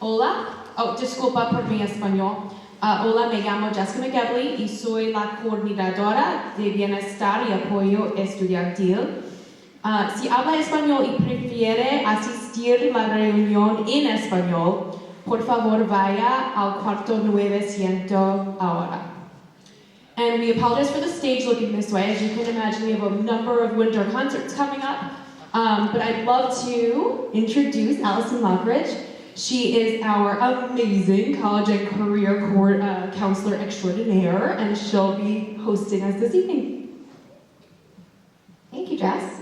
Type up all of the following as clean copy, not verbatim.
Hola, disculpa por mi español. Hola, me llamo Jessica McEvely y soy la coordinadora de bienestar y apoyo estudiantil. Si habla español y prefiere asistir a la reunión en español, por favor vaya al cuarto 900 ahora. And we apologize for the stage looking this way. As you can imagine, we have a number of winter concerts coming up. But I'd love to introduce Allison Lockridge. She is our amazing college and career counselor extraordinaire, and she'll be hosting us this evening. Thank you, Jess.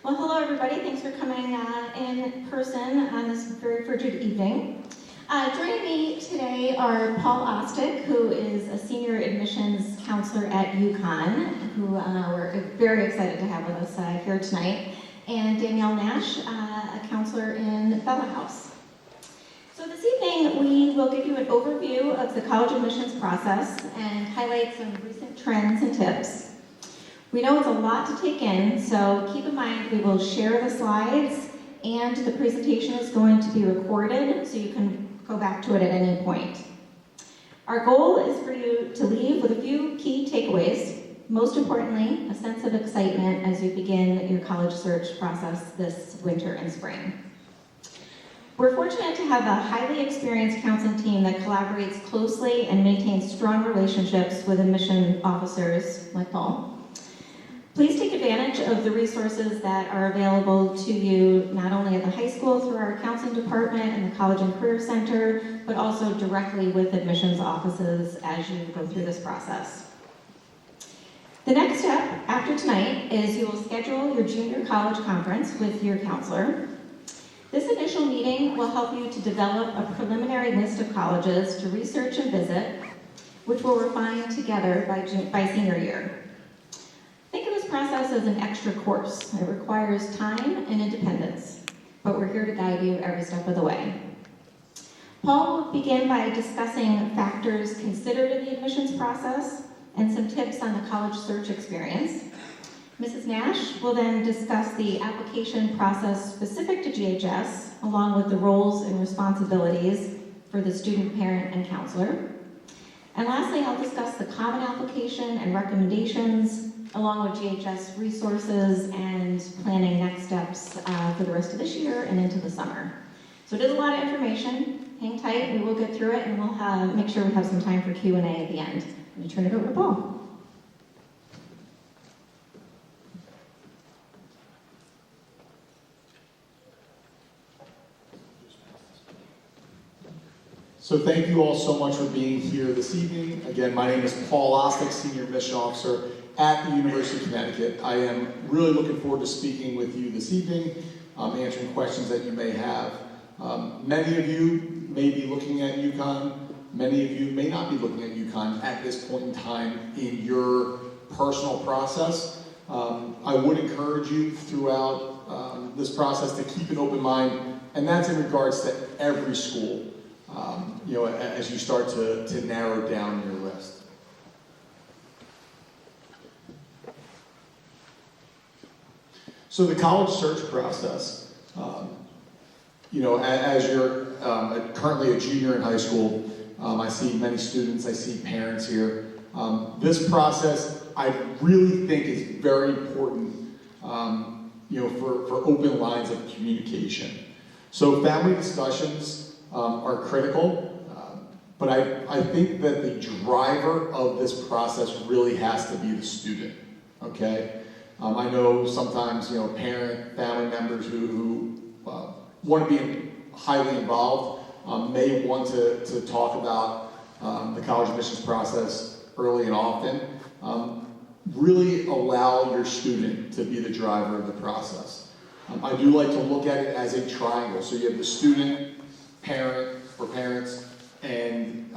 Well, hello everybody. Thanks for coming in person on this very frigid evening. Joining me today are Paul Ostick, who is a senior admissions counselor at UConn, who we're very excited to have with us here tonight, and Danielle Nash, a counselor in Bella House. So this evening, we will give you an overview of the college admissions process and highlight some recent trends and tips. We know it's a lot to take in, so keep in mind we will share the slides, and the presentation is going to be recorded, so you can go back to it at any point. Our goal is for you to leave with a few key takeaways. Most importantly, a sense of excitement as you begin your college search process this winter and spring. We're fortunate to have a highly experienced counseling team that collaborates closely and maintains strong relationships with admission officers like Paul. Please take advantage of the resources that are available to you not only at the high school through our counseling department and the College and Career Center, but also directly with admissions offices as you go through this process. The next step after tonight is you will schedule your junior college conference with your counselor. This initial meeting will help you to develop a preliminary list of colleges to research and visit, which we'll refine together by senior year. Think of this process as an extra course. It requires time and independence, but we're here to guide you every step of the way. Paul will begin by discussing factors considered in the admissions process and some tips on the college search experience. Mrs. Nash will then discuss the application process specific to GHS, along with the roles and responsibilities for the student, parent, and counselor. And lastly, I'll discuss the common application and recommendations, along with GHS resources and planning next steps for the rest of this year and into the summer. So it is a lot of information. Hang tight, we will get through it, and we'll make sure we have some time for Q&A at the end. I'm going to turn it over to Paul. So thank you all so much for being here this evening. Again, my name is Paul Ostick, Senior Admission Officer at the University of Connecticut. I am really looking forward to speaking with you this evening, answering questions that you may have. Many of you may be looking at UConn. Many of you may not be looking at UConn at this point in time in your personal process. I would encourage you throughout this process to keep an open mind, and that's in regards to every school. As you start to narrow down your list. So the college search process, as you're currently a junior in high school, I see many students, I see parents here. This process, I really think is very important, for open lines of communication. So family discussions are critical, but I think that the driver of this process really has to be the student, okay? I know sometimes, parent, family members who want to be highly involved may want to talk about the college admissions process early and often. Really allow your student to be the driver of the process. I do like to look at it as a triangle. So you have the student, parent or parents, and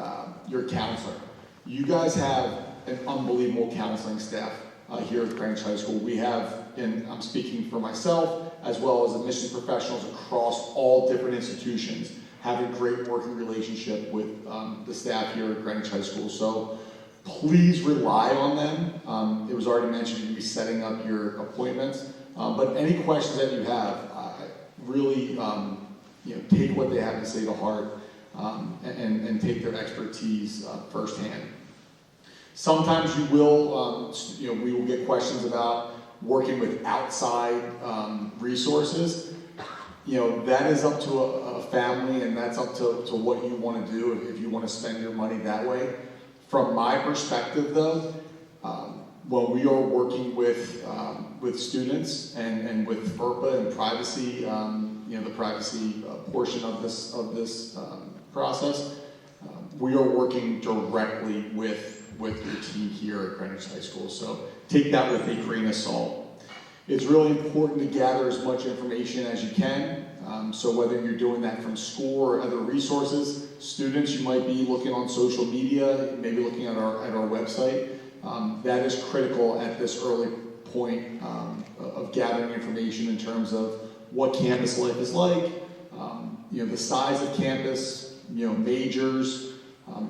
your counselor. You guys have an unbelievable counseling staff here at Greenwich High School. We have, and I'm speaking for myself, as well as admissions professionals across all different institutions, have a great working relationship with the staff here at Greenwich High School. So please rely on them. It was already mentioned you'll be setting up your appointments, but any questions that you have, really take what they have to say to heart. and take their expertise firsthand. Sometimes you will, we will get questions about working with outside resources. That is up to a family, and that's up to what you want to do if you want to spend your money that way. From my perspective, though, when we are working with students and with FERPA and privacy, the privacy portion of this process, we are working directly with your team here at Greenwich High School. So take that with a grain of salt. It's really important to gather as much information as you can. So whether you're doing that from school or other resources, students, you might be looking on social media, maybe looking at our website. That is critical at this early point of gathering information in terms of what campus life is like, the size of campus, majors,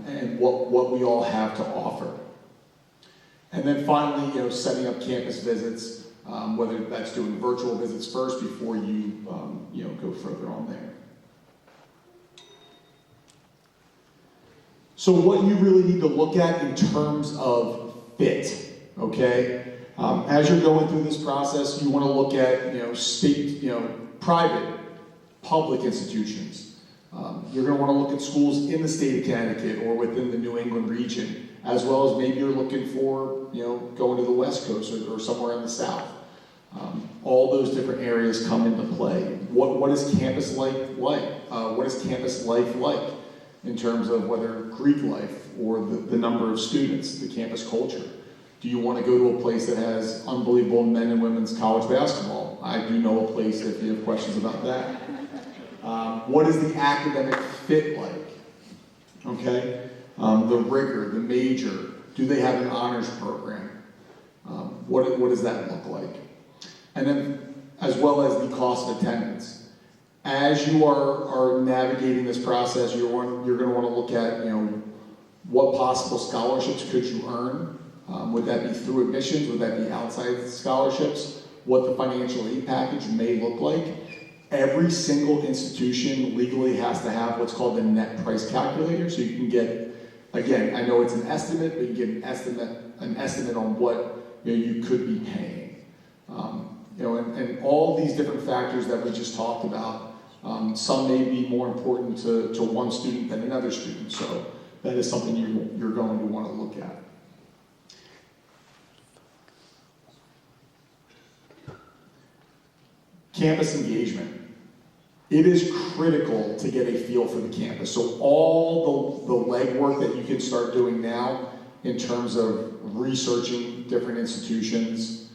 and what we all have to offer. And then finally, setting up campus visits, whether that's doing virtual visits first before you go further on there. So what you really need to look at in terms of fit, okay? As you're going through this process, you want to look at state, private, public institutions. You're going to want to look at schools in the state of Connecticut or within the New England region, as well as maybe you're looking for going to the West Coast or somewhere in the South. All those different areas come into play. What is campus life like? What is campus life like in terms of whether Greek life or the number of students, the campus culture? Do you want to go to a place that has unbelievable men and women's college basketball? I do know a place if you have questions about that. What is the academic fit like? Okay, the rigor, the major. Do they have an honors program? What does that look like? And then, as well as the cost of attendance. As you are navigating this process, you're going to want to look at, what possible scholarships could you earn? Would that be through admissions? Would that be outside scholarships? What the financial aid package may look like? Every single institution legally has to have what's called the net price calculator, so you can get, again, I know it's an estimate, but you get an estimate on what you could be paying. And all these different factors that we just talked about, some may be more important to one student than another student, so that is something you're going to want to look at. Campus engagement. It is critical to get a feel for the campus. So all the legwork that you can start doing now in terms of researching different institutions,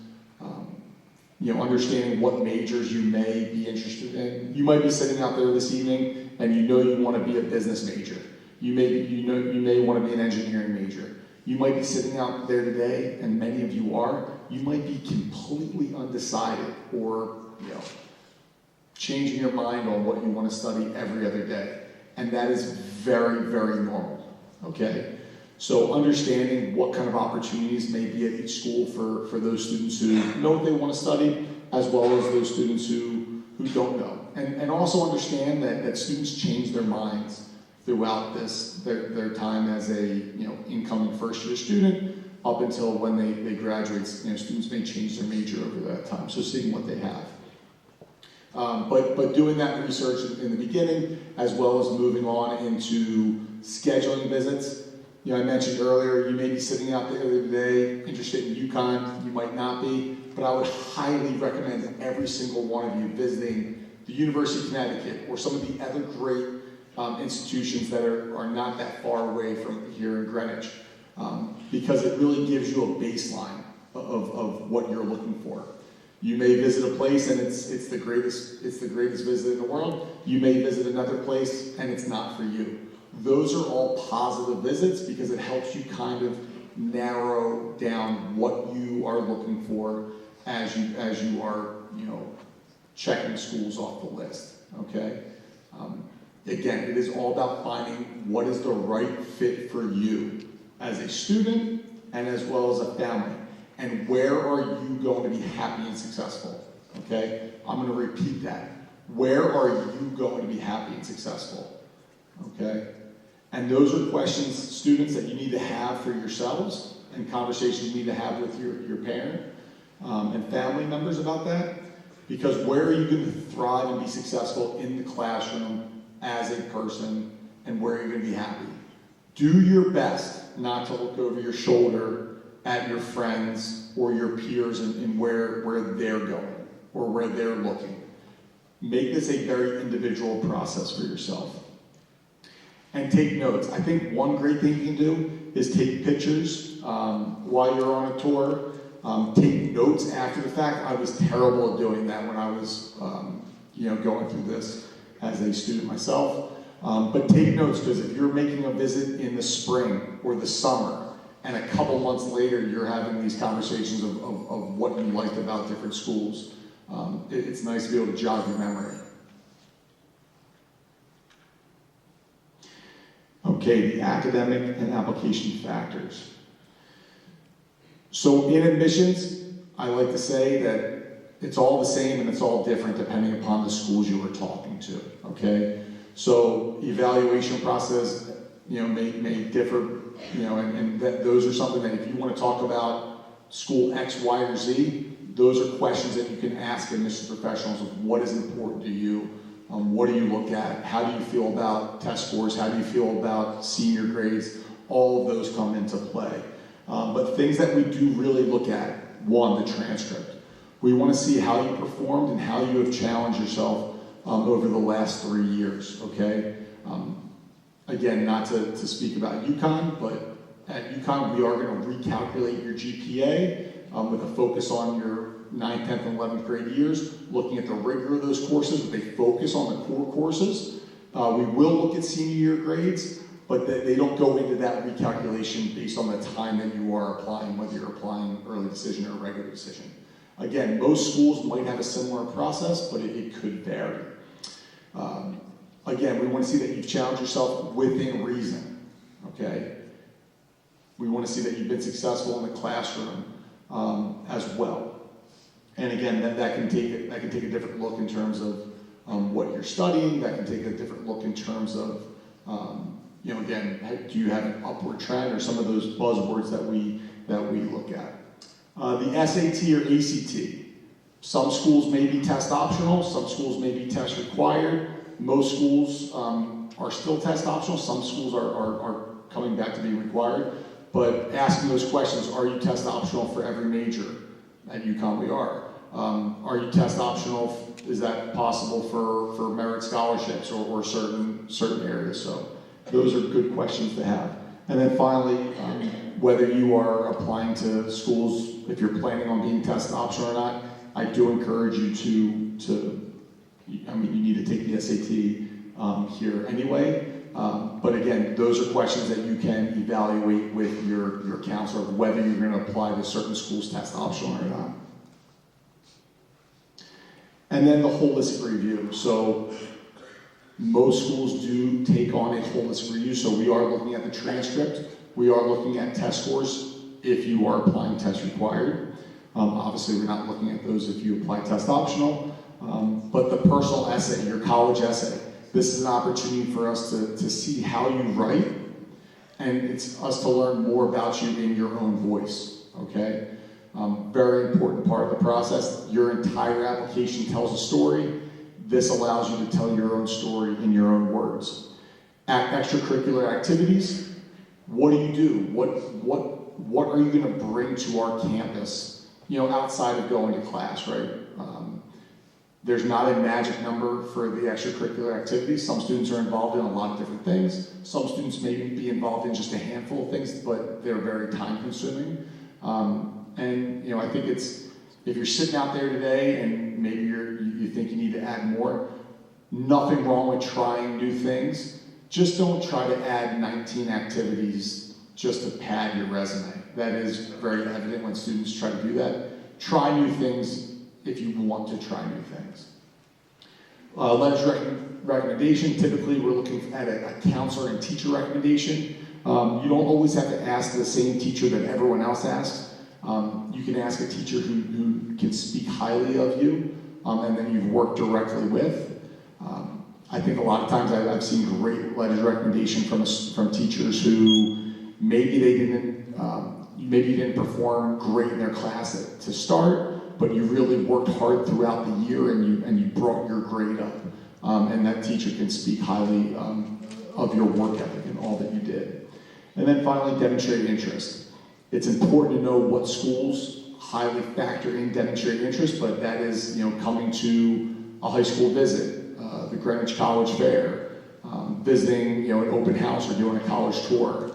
understanding what majors you may be interested in. You might be sitting out there this evening and you want to be a business major. You may want to be an engineering major. You might be sitting out there today, and many of you are, you might be completely undecided or changing your mind on what you want to study every other day. And that is very, very normal, okay? So understanding what kind of opportunities may be at each school for those students who know what they want to study, as well as those students who don't know. And also understand that students change their minds throughout their time as a incoming first-year student up until when they graduate. Students may change their major over that time, so seeing what they have. But doing that research in the beginning, as well as moving on into scheduling visits. I mentioned earlier, you may be sitting out there today interested in UConn, you might not be, but I would highly recommend every single one of you visiting the University of Connecticut or some of the other great institutions that are not that far away from here in Greenwich, because it really gives you a baseline of what you're looking for. You may visit a place and it's the greatest visit in the world. You may visit another place and it's not for you. Those are all positive visits because it helps you kind of narrow down what you are looking for as you are checking schools off the list. Okay. Again, it is all about finding what is the right fit for you as a student and as well as a family. And where are you going to be happy and successful? Okay? I'm going to repeat that. Where are you going to be happy and successful? okay? And those are questions, students, that you need to have for yourselves and conversations you need to have with your parent and family members about that. Because where are you going to thrive and be successful in the classroom as a person, and where are you going to be happy? Do your best not to look over your shoulder at your friends or your peers and where they're going or where they're looking. Make this a very individual process for yourself. And take notes. I think one great thing you can do is take pictures while you're on a tour. Take notes after the fact. I was terrible at doing that when I was going through this as a student myself. But take notes, because if you're making a visit in the spring or the summer, and a couple months later you're having these conversations of what you liked about different schools, it's nice to be able to jog your memory. Okay, the academic and application factors. So in admissions, I like to say that it's all the same and it's all different depending upon the schools you were talking to, okay? So evaluation process, may differ, and those are something that if you want to talk about school X, Y, or Z, those are questions that you can ask admissions professionals of what is important to you, what do you look at, how do you feel about test scores, how do you feel about senior grades, all of those come into play. But things that we do really look at, one, the transcript. We want to see how you performed and how you have challenged yourself over the last 3 years, okay? Again, not to speak about UConn, but at UConn we are going to recalculate your GPA with a focus on your 9th, 10th, and 11th grade years, looking at the rigor of those courses, but they focus on the core courses. We will look at senior year grades, but they don't go into that recalculation based on the time that you are applying, whether you're applying early decision or regular decision. Again, most schools might have a similar process, but it could vary. Again, we want to see that you've challenged yourself within reason, okay? We want to see that you've been successful in the classroom as well. And again, that can take a different look in terms of what you're studying. That can take a different look in terms of, again, do you have an upward trend, or some of those buzzwords that we look at. The SAT or ACT. Some schools may be test optional. Some schools may be test required. Most schools are still test optional. Some schools are coming back to being required. But asking those questions, are you test optional for every major? At UConn we are. Are you test optional? Is that possible for merit scholarships or certain areas? So those are good questions to have. And then finally, whether you are applying to schools, if you're planning on being test optional or not, I do encourage you you need to take the SAT here anyway. But again, those are questions that you can evaluate with your counselor, whether you're going to apply to certain schools test optional or not. And then the holistic review. So most schools do take on a holistic review. So we are looking at the transcript. We are looking at test scores if you are applying test required. Obviously, we're not looking at those if you apply test optional. But the personal essay, your college essay, this is an opportunity for us to see how you write, and it's us to learn more about you in your own voice, okay? Very important part of the process. Your entire application tells a story. This allows you to tell your own story in your own words. Extracurricular activities, what do you do? What are you going to bring to our campus, outside of going to class, right? There's not a magic number for the extracurricular activities. Some students are involved in a lot of different things. Some students may be involved in just a handful of things, but they're very time consuming. And I think if you're sitting out there today and maybe you think you need to add more, nothing wrong with trying new things. Just don't try to add 19 activities just to pad your resume. That is very evident when students try to do that. Try new things if you want to try new things. Letters recommendation, typically we're looking at a counselor and teacher recommendation. You don't always have to ask the same teacher that everyone else asks. You can ask a teacher who can speak highly of you and then you've worked directly with. I think a lot of times I've seen great letters of recommendation from teachers who maybe they didn't, maybe you didn't perform great in their class to start, but you really worked hard throughout the year and you brought your grade up. And that teacher can speak highly of your work ethic and all that you did. And then finally, demonstrate interest. It's important to know what schools highly factor in demonstrating interest, but that is, coming to a high school visit, the Greenwich College Fair, visiting, an open house or doing a college tour.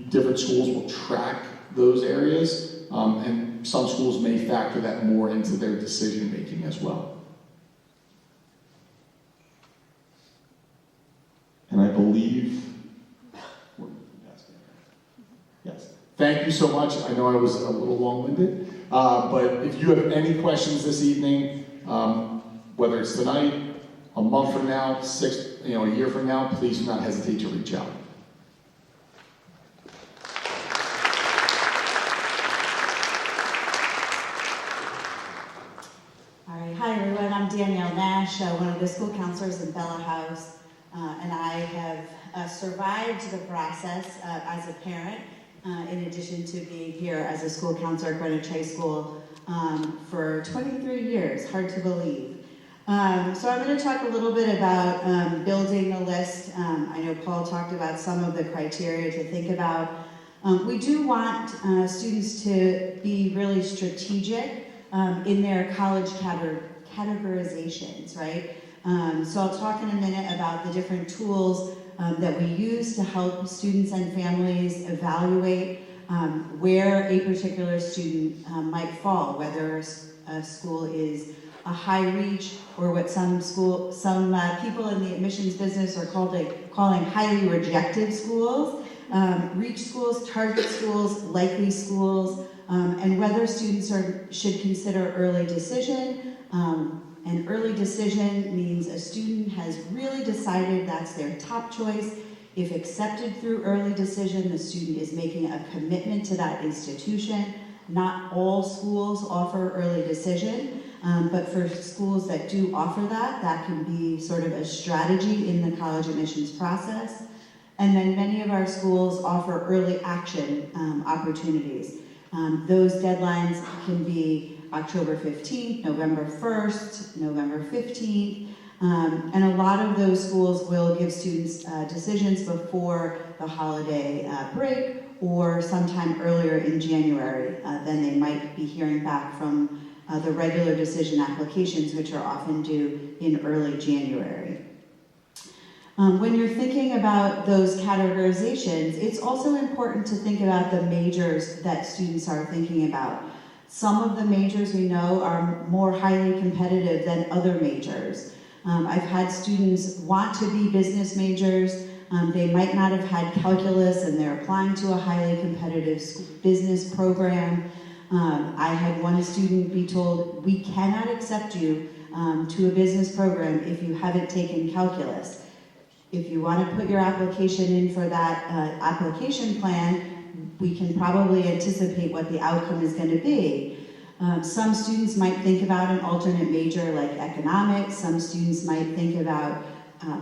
Different schools will track those areas, and some schools may factor that more into their decision making as well. And I believe, yes. Thank you so much. I know I was a little long-winded, but if you have any questions this evening, whether it's tonight, a month from now, a year from now, please do not hesitate to reach out. All right, hi everyone, I'm Danielle Nash, one of the school counselors in Bella House, and I have survived the process as a parent, in addition to being here as a school counselor at Greenwich High School for 23 years, hard to believe. So I'm going to talk a little bit about building a list. I know Paul talked about some of the criteria to think about. We do want students to be really strategic in their college categorizations, right? So I'll talk in a minute about the different tools that we use to help students and families evaluate where a particular student might fall, whether a school is a high reach, or what some people in the admissions business are calling highly rejected schools, reach schools, target schools, likely schools, and whether students should consider early decision. And early decision means a student has really decided that's their top choice. If accepted through early decision, the student is making a commitment to that institution. Not all schools offer early decision. But for schools that do offer that, that can be sort of a strategy in the college admissions process. And then many of our schools offer early action opportunities. Those deadlines can be October 15th, November 1st, November 15th. And a lot of those schools will give students decisions before the holiday break or sometime earlier in January than they might be hearing back from the regular decision applications, which are often due in early January. When you're thinking about those categorizations, it's also important to think about the majors that students are thinking about. Some of the majors we know are more highly competitive than other majors. I've had students want to be business majors. They might not have had calculus and they're applying to a highly competitive business program. I had one student be told, we cannot accept you to a business program if you haven't taken calculus. If you want to put your application in for that application plan, we can probably anticipate what the outcome is going to be. Some students might think about an alternate major like economics. Some students might think about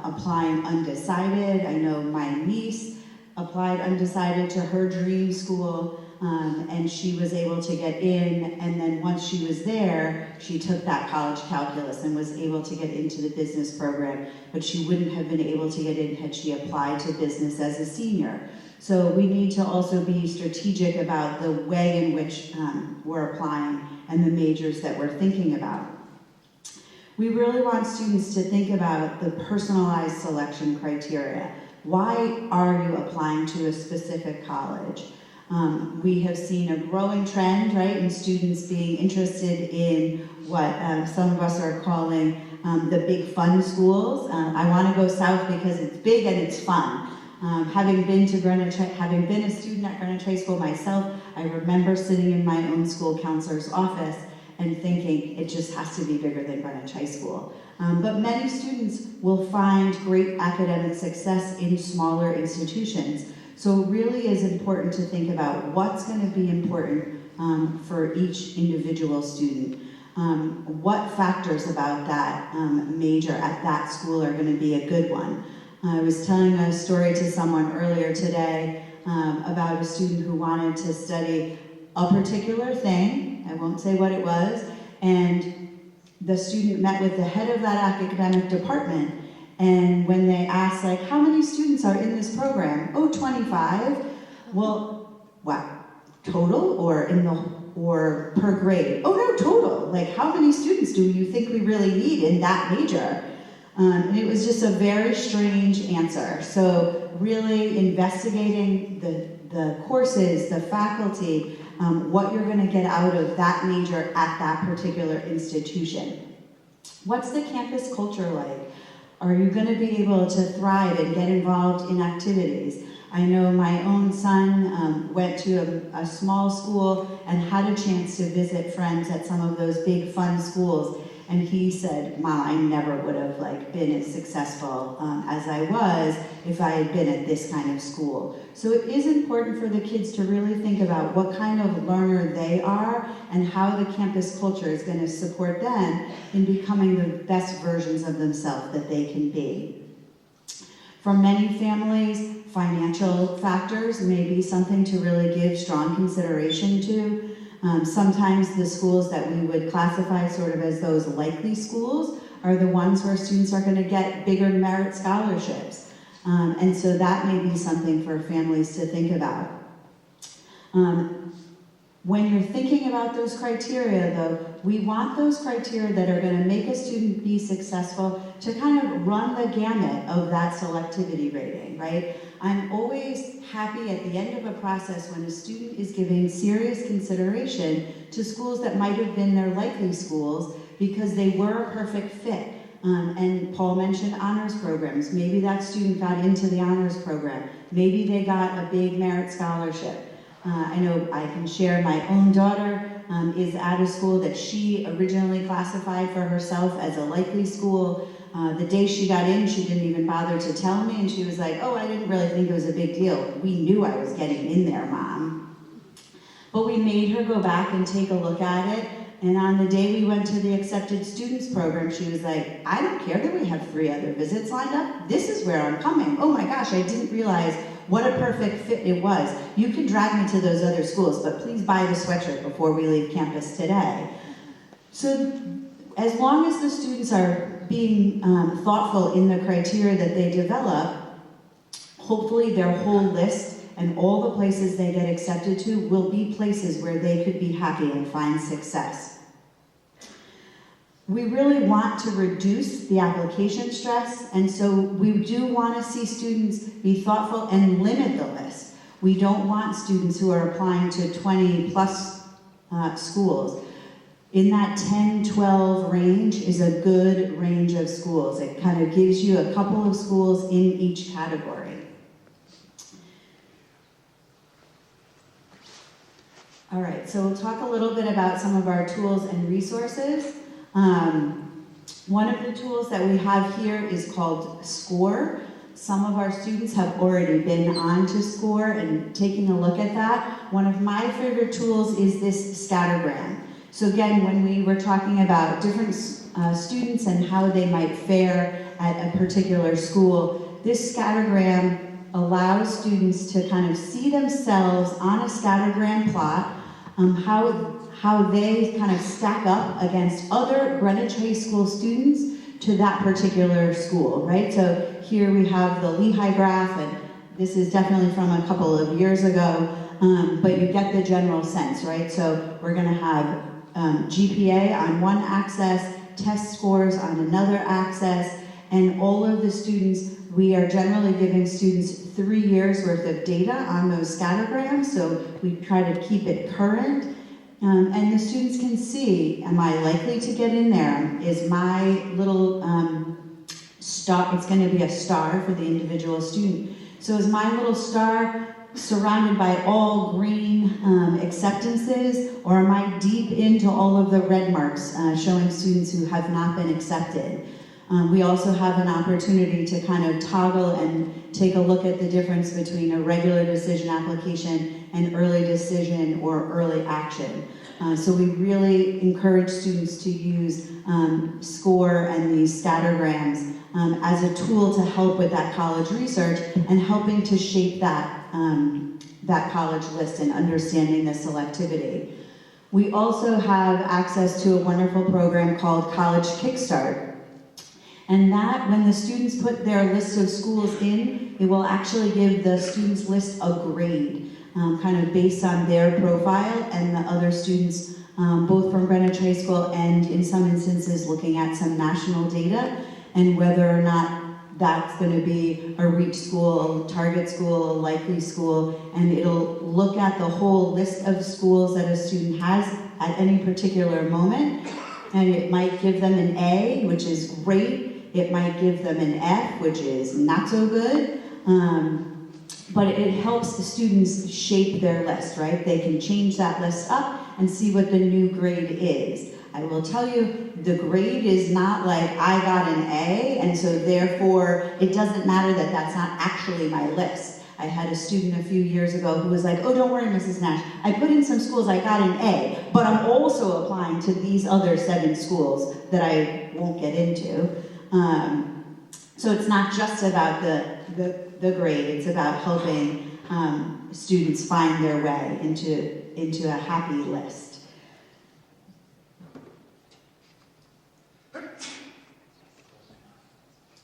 applying undecided. I know my niece applied undecided to her dream school. And she was able to get in, and then once she was there, she took that college calculus and was able to get into the business program, but she wouldn't have been able to get in had she applied to business as a senior. So we need to also be strategic about the way in which we're applying and the majors that we're thinking about. We really want students to think about the personalized selection criteria. Why are you applying to a specific college? We have seen a growing trend, right, in students being interested in what some of us are calling the big fun schools. I want to go south because it's big and it's fun. Having been a student at Greenwich High School myself, I remember sitting in my own school counselor's office and thinking it just has to be bigger than Greenwich High School. But many students will find great academic success in smaller institutions. So it really is important to think about what's going to be important for each individual student. What factors about that major at that school are going to be a good one? I was telling a story to someone earlier today about a student who wanted to study a particular thing. I won't say what it was. And the student met with the head of that academic department. And when they asked, like, how many students are in this program? Oh, 25. Well, what? Total or per grade? Oh no, total. Like, how many students do you think we really need in that major? And it was just a very strange answer. So really investigating the courses, the faculty, what you're going to get out of that major at that particular institution. What's the campus culture like? Are you going to be able to thrive and get involved in activities? I know my own son went to a small school and had a chance to visit friends at some of those big fun schools. And he said, Mom, I never would have been as successful as I was if I had been at this kind of school. So it is important for the kids to really think about what kind of learner they are and how the campus culture is going to support them in becoming the best versions of themselves that they can be. For many families, financial factors may be something to really give strong consideration to. Sometimes the schools that we would classify sort of as those likely schools are the ones where students are going to get bigger merit scholarships. And so that may be something for families to think about. When you're thinking about those criteria, though, we want those criteria that are going to make a student be successful to kind of run the gamut of that selectivity rating, right? I'm always happy at the end of a process when a student is giving serious consideration to schools that might have been their likely schools because they were a perfect fit. And Paul mentioned honors programs. Maybe that student got into the honors program. Maybe they got a big merit scholarship. I know I can share my own daughter is at a school that she originally classified for herself as a likely school. The day she got in, she didn't even bother to tell me, and she was like, oh, I didn't really think it was a big deal. We knew I was getting in there, Mom. But we made her go back and take a look at it, and on the day we went to the accepted students program, she was like, I don't care that we have 3 other visits lined up. This is where I'm coming. Oh my gosh, I didn't realize what a perfect fit it was. You can drag me to those other schools, but please buy the sweatshirt before we leave campus today. So as long as the students are being thoughtful in the criteria that they develop, hopefully their whole list and all the places they get accepted to will be places where they could be happy and find success. We really want to reduce the application stress, and so we do want to see students be thoughtful and limit the list. We don't want students who are applying to 20 plus schools. In that 10-12 range is a good range of schools. It kind of gives you a couple of schools in each category. All right, so we'll talk a little bit about some of our tools and resources. One of the tools that we have here is called SCORE. Some of our students have already been on to SCORE and taking a look at that. One of my favorite tools is this scattergram. So again, when we were talking about different students and how they might fare at a particular school, this scattergram allows students to kind of see themselves on a scattergram plot, how they kind of stack up against other Greenwich High School students to that particular school, right? So here we have the Lehigh graph, and this is definitely from a couple of years ago, but you get the general sense, right? So we're gonna have GPA on one axis, test scores on another axis, and all of the students, we are generally giving students 3 years worth of data on those scattergrams, so we try to keep it current. And the students can see, am I likely to get in there? Is my little star, it's going to be a star for the individual student. So is my little star surrounded by all green acceptances, or am I deep into all of the red marks showing students who have not been accepted? We also have an opportunity to kind of toggle and take a look at the difference between a regular decision application an early decision or early action. So we really encourage students to use SCORE and these statograms as a tool to help with that college research and helping to shape that, that college list and understanding the selectivity. We also have access to a wonderful program called College Kickstart. And that, when the students put their list of schools in, it will actually give the students' list a grade, kind of based on their profile and the other students, both from Greenwich High School and in some instances looking at some national data and whether or not that's going to be a reach school, target school, a likely school, and it'll look at the whole list of schools that a student has at any particular moment, and it might give them an A, which is great. It might give them an F, which is not so good, but it helps the students shape their list, right? They can change that list up and see what the new grade is. I will tell you, the grade is not like I got an A, and so therefore it doesn't matter that that's not actually my list. I had a student a few years ago who was like, oh, don't worry, Mrs. Nash, I put in some schools, I got an A, but I'm also applying to these other 7 schools that I won't get into. So it's not just about the grade, it's about helping students find their way into a happy list.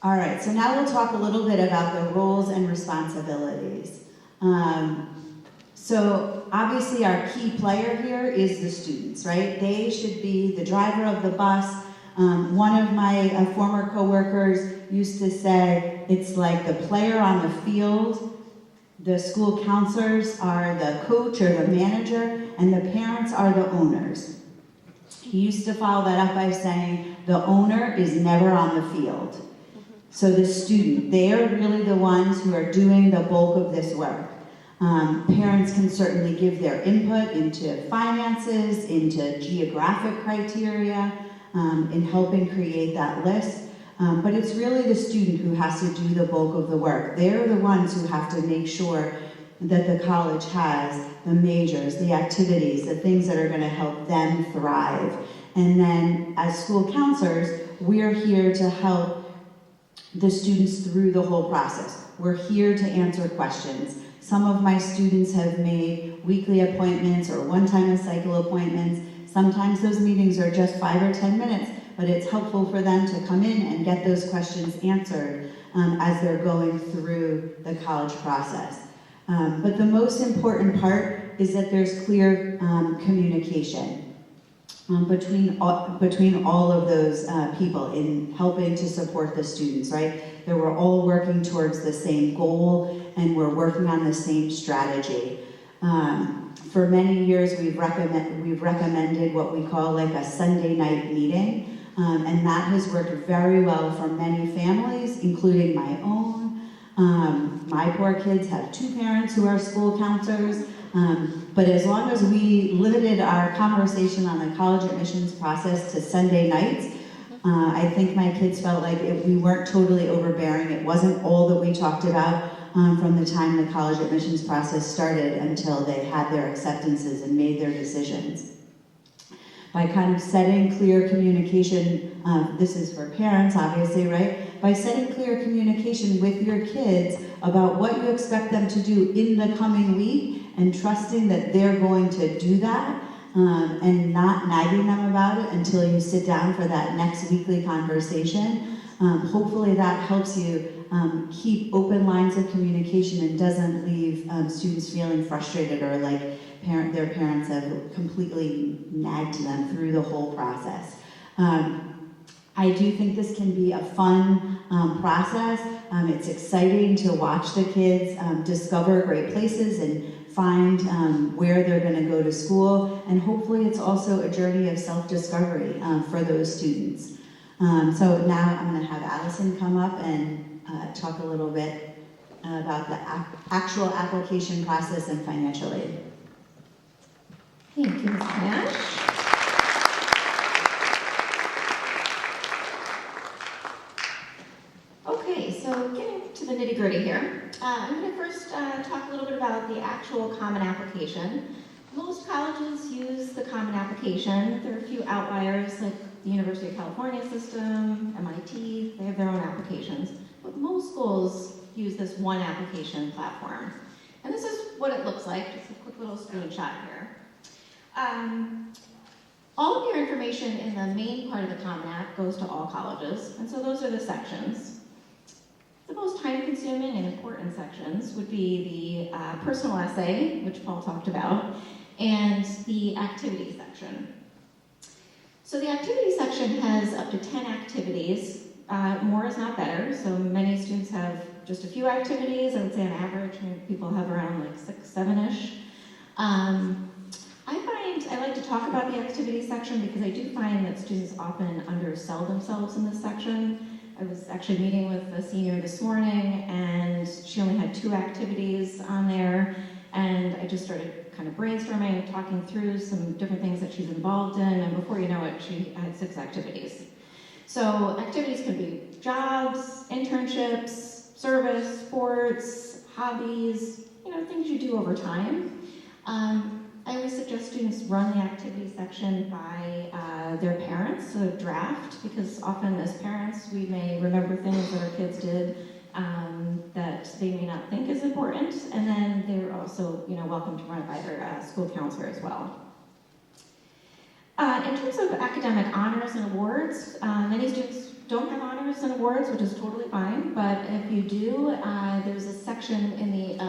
All right, so now we'll talk a little bit about the roles and responsibilities. So obviously our key player here is the students, right? They should be the driver of the bus. One of my former coworkers used to say, it's like the player on the field, the school counselors are the coach or the manager, and the parents are the owners. He used to follow that up by saying, the owner is never on the field. So the student, they are really the ones who are doing the bulk of this work. Parents can certainly give their input into finances, into geographic criteria, in helping create that list. But it's really the student who has to do the bulk of the work. They're the ones who have to make sure that the college has the majors, the activities, the things that are going to help them thrive. And then as school counselors, we're here to help the students through the whole process. We're here to answer questions. Some of my students have made weekly appointments or one-time a cycle appointments. Sometimes those meetings are just 5 or 10 minutes, but it's helpful for them to come in and get those questions answered as they're going through the college process. But the most important part is that there's clear communication between all of those people in helping to support the students, right? That we're all working towards the same goal and we're working on the same strategy. For many years, we've recommended what we call like a Sunday night meeting, and that has worked very well for many families, including my own. My poor kids have 2 parents who are school counselors, but as long as we limited our conversation on the college admissions process to Sunday nights, I think my kids felt like we weren't totally overbearing. It wasn't all that we talked about from the time the college admissions process started until they had their acceptances and made their decisions. By kind of setting clear communication, this is for parents obviously, right? By setting clear communication with your kids about what you expect them to do in the coming week and trusting that they're going to do that and not nagging them about it until you sit down for that next weekly conversation. Hopefully that helps you keep open lines of communication and doesn't leave students feeling frustrated or like their parents have completely nagged them through the whole process. I do think this can be a fun process. It's exciting to watch the kids discover great places and find where they're going to go to school, and hopefully it's also a journey of self-discovery for those students. So now I'm going to have Allison come up and talk a little bit about the actual application process and financial aid. Thank you, Ms. Nash. Okay, so getting to the nitty-gritty here. I'm going to first talk a little bit about the actual Common Application. Most colleges use the Common Application. There are a few outliers like the University of California system, MIT, they have their own applications. But most schools use this one application platform. And this is what it looks like, just a quick little screenshot here. All of your information in the main part of the Common App goes to all colleges, and so those are the sections. The most time-consuming and important sections would be the personal essay, which Paul talked about, and the activity section. So the activity section has up to 10 activities. More is not better, so many students have just a few activities. I would say on average, people have around like 6, 7-ish. I like to talk about the activity section because I do find that students often undersell themselves in this section. I was actually meeting with a senior this morning, and she only had 2 activities on there, and I just started kind of brainstorming, talking through some different things that she's involved in, and before you know it, she had 6 activities. So activities can be jobs, internships, service, sports, hobbies, things you do over time. I always suggest students run the activity section by their parents, so draft, because often as parents we may remember things that our kids did that they may not think is important, and then they're also welcome to run it by their school counselor as well. In terms of academic honors and awards, many students don't have honors and awards, which is totally fine, but if you do, there's a section in the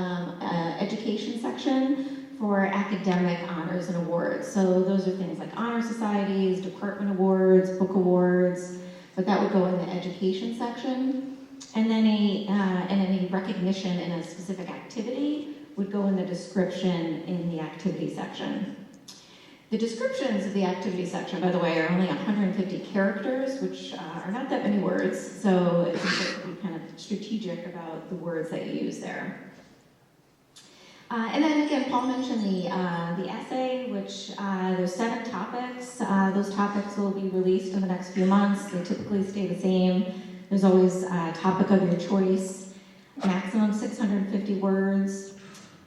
education section for academic honors and awards. So those are things like honor societies, department awards, book awards, but that would go in the education section. And then any recognition in a specific activity would go in the description in the activity section. The descriptions of the activity section, by the way, are only 150 characters, which are not that many words, so it's important to be kind of strategic about the words that you use there. And then again, Paul mentioned the essay, which there's 7 topics. Those topics will be released in the next few months. They typically stay the same. There's always a topic of your choice, maximum 650 words.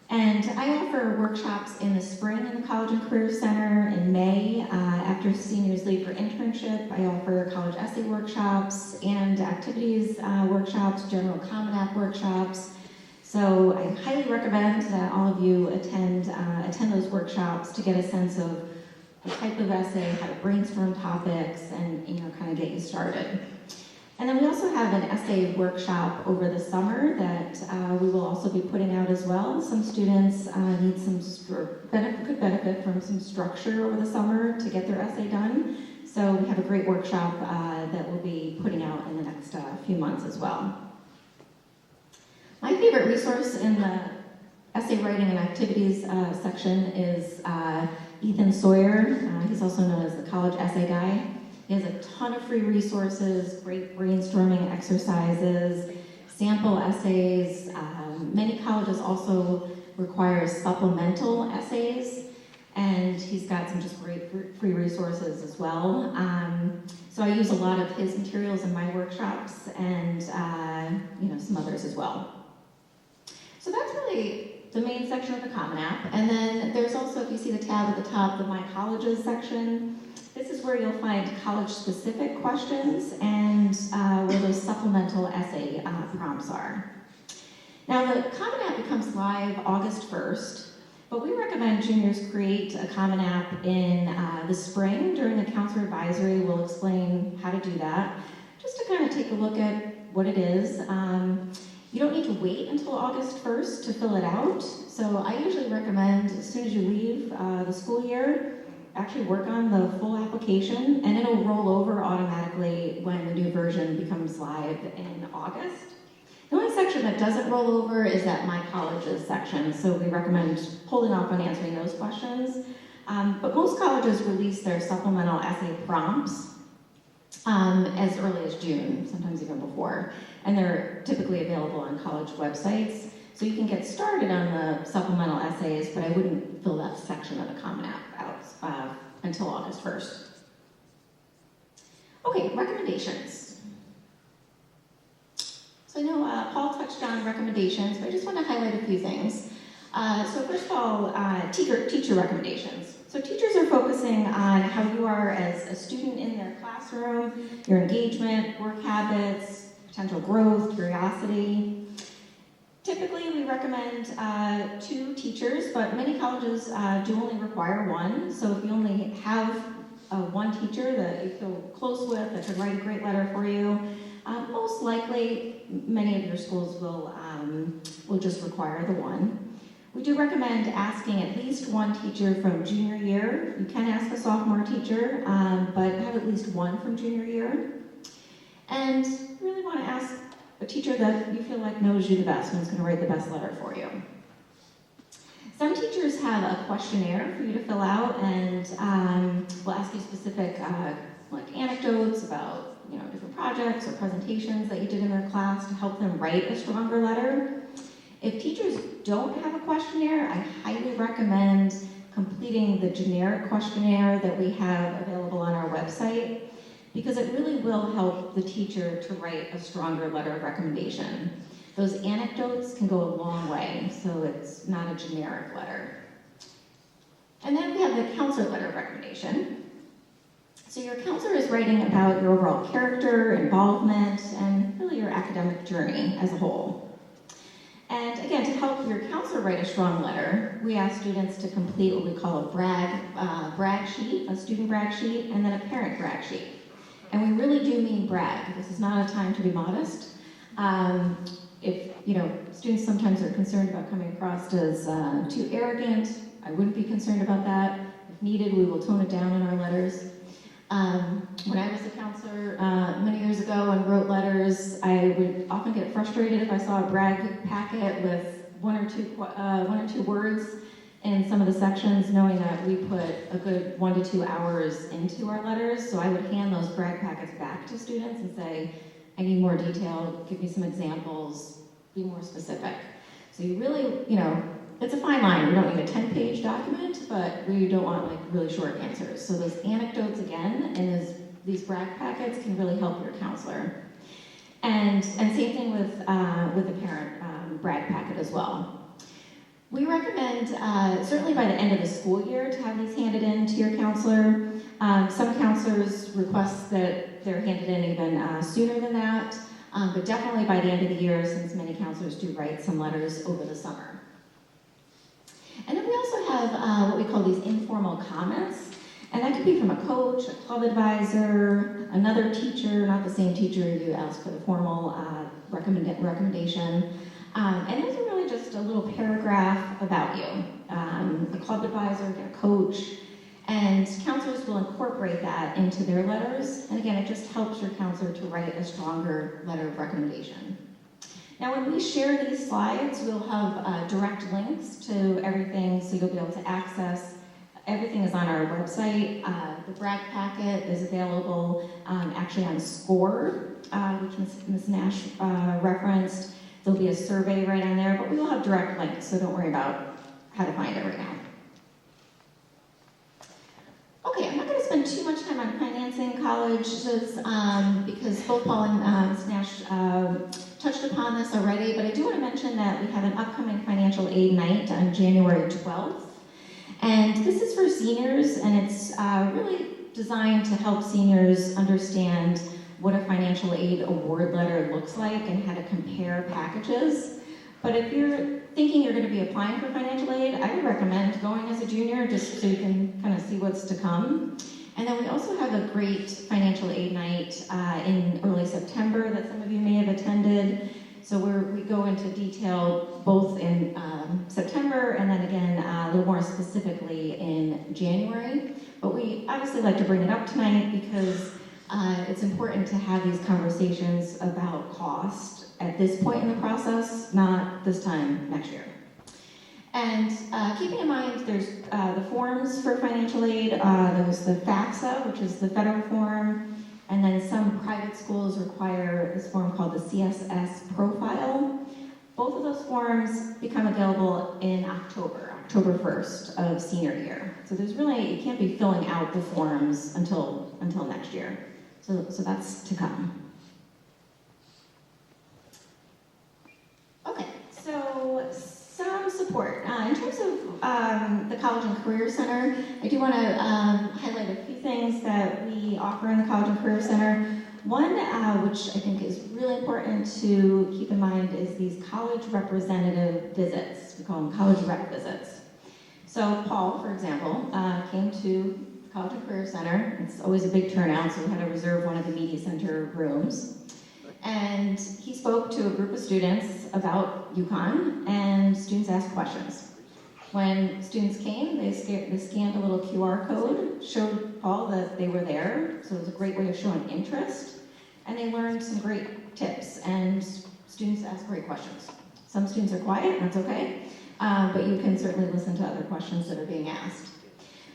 And I offer workshops in the spring in the College and Career Center. In May, after seniors leave for internship, I offer college essay workshops and activities workshops, general Common App workshops. So I highly recommend that all of you attend those workshops to get a sense of the type of essay, how to brainstorm topics, and kind of get you started. And then we also have an essay workshop over the summer that we will also be putting out as well. Some students need could benefit from some structure over the summer to get their essay done. So we have a great workshop that we'll be putting out in the next few months as well. My favorite resource in the essay writing and activities section is Ethan Sawyer. He's also known as the college essay guy. He has a ton of free resources, great brainstorming exercises, sample essays. Many colleges also require supplemental essays, and he's got some just great free resources as well. So I use a lot of his materials in my workshops, and some others as well. So that's really the main section of the Common App. And then there's also, if you see the tab at the top, the My Colleges section. This is where you'll find college-specific questions and where those supplemental essay prompts are. Now, the Common App becomes live August 1st, but we recommend juniors create a Common App in the spring. During the counselor advisory, we'll explain how to do that, just to kind of take a look at what it is. You don't need to wait until August 1st to fill it out. So I usually recommend as soon as you leave the school year, actually work on the full application, and it'll roll over automatically when the new version becomes live in August. The only section that doesn't roll over is that My Colleges section, so we recommend holding off on answering those questions. But most colleges release their supplemental essay prompts as early as June, sometimes even before, and they're typically available on college websites. So you can get started on the supplemental essays, but I wouldn't fill that section of the Common App out until August 1st. Okay, recommendations. So I know Paul touched touched on recommendations, but I just want to highlight a few things. So first of all, teacher recommendations. So teachers are focusing on how you are as a student in their classroom, your engagement, work habits, potential growth, curiosity. Typically, we recommend 2 teachers, but many colleges do only require 1. So if you only have 1 teacher that you feel close with, that could write a great letter for you, most likely many of your schools will just require the 1. We do recommend asking at least 1 teacher from junior year. You can ask a sophomore teacher, but have at least 1 from junior year. And you really want to ask a teacher that you feel like knows you the best and is going to write the best letter for you. Some teachers have a questionnaire for you to fill out, and will ask you specific like anecdotes about different projects or presentations that you did in their class to help them write a stronger letter. If teachers don't have a questionnaire, I highly recommend completing the generic questionnaire that we have available on our website, because it really will help the teacher to write a stronger letter of recommendation. Those anecdotes can go a long way, so it's not a generic letter. And then we have the counselor letter of recommendation. So your counselor is writing about your overall character, involvement, and really your academic journey as a whole. And again, to help your counselor write a strong letter, we ask students to complete what we call a brag sheet, a student brag sheet, and then a parent brag sheet. And we really do mean brag. This is not a time to be modest. If students sometimes are concerned about coming across as too arrogant, I wouldn't be concerned about that. If needed, we will tone it down in our letters. When I was a counselor many years ago and wrote letters, I would often get frustrated if I saw a brag packet with one or two words in some of the sections, knowing that we put a good 1 to 2 hours into our letters. So I would hand those brag packets back to students and say, I need more detail, give me some examples, be more specific. So you really, it's a fine line. We don't need a 10-page document, but we don't want really short answers. So those anecdotes again, and these brag packets can really help your counselor. And same thing with the parent brag packet as well. We recommend, certainly by the end of the school year, to have these handed in to your counselor. Some counselors request that they're handed in even sooner than that, but definitely by the end of the year, since many counselors do write some letters over the summer. And then we also have what we call these informal comments, and that could be from a coach, a club advisor, another teacher, not the same teacher you asked for the formal recommendation. And those are really just a little paragraph about you. A club advisor, a coach, and counselors will incorporate that into their letters. And again, it just helps your counselor to write a stronger letter of recommendation. Now, when we share these slides, we'll have direct links to everything, so you'll be able to access. Everything is on our website. The brag packet is available actually on SCORE, which Ms. Nash referenced. There'll be a survey right on there, but we will have direct links, so don't worry about how to find it right now. Okay, I'm not going to spend too much time on financing colleges because both Paul and Ms. Nash touched upon this already, but I do want to mention that we have an upcoming financial aid night on January 12th. And this is for seniors, and it's really designed to help seniors understand what a financial aid award letter looks like and how to compare packages. But if you're thinking you're going to be applying for financial aid, I would recommend going as a junior just so you can kind of see what's to come. And then we also have a great financial aid night in early September that some of you may have attended. So we go into detail both in September and then again a little more specifically in January. But we obviously like to bring it up tonight because it's important to have these conversations about cost at this point in the process, not this time next year. And keeping in mind, there's the forms for financial aid. There's the FAFSA, which is the federal form, and then some private schools require this form called the CSS profile. Both of those forms become available in October 1st of senior year. So there's really, you can't be filling out the forms until next year. So that's to come. the College and Career Center, I do want to highlight a few things that we offer in the College and Career Center. One, which I think is really important to keep in mind, is these college representative visits. We call them college rep visits. So Paul, for example, came to the College and Career Center. It's always a big turnout, so we had to reserve one of the media center rooms. And he spoke to a group of students about UConn, and students asked questions. When students came, they scanned a little QR code, showed Paul that they were there, so it was a great way of showing interest, and they learned some great tips, and students asked great questions. Some students are quiet, and that's okay, but you can certainly listen to other questions that are being asked.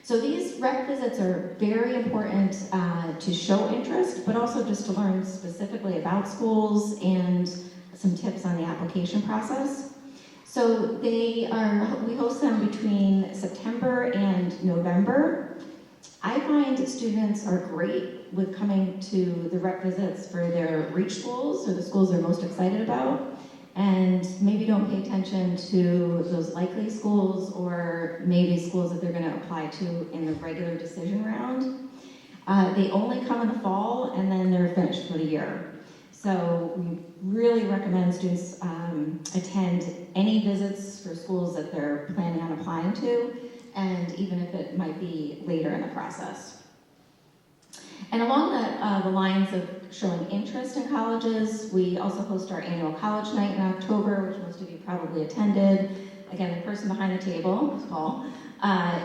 So these rep visits are very important to show interest, but also just to learn specifically about schools and some tips on the application process. So we host them between September and November. I find students are great with coming to the rep visits for their reach schools or the schools they're most excited about, and maybe don't pay attention to those likely schools or maybe schools that they're going to apply to in the regular decision round. They only come in the fall and then they're finished for the year. So we really recommend students attend any visits for schools that they're planning on applying to, and even if it might be later in the process. And along the lines of showing interest in colleges, we also host our annual college night in October, which most of you probably attended. Again, the person behind the table, Paul,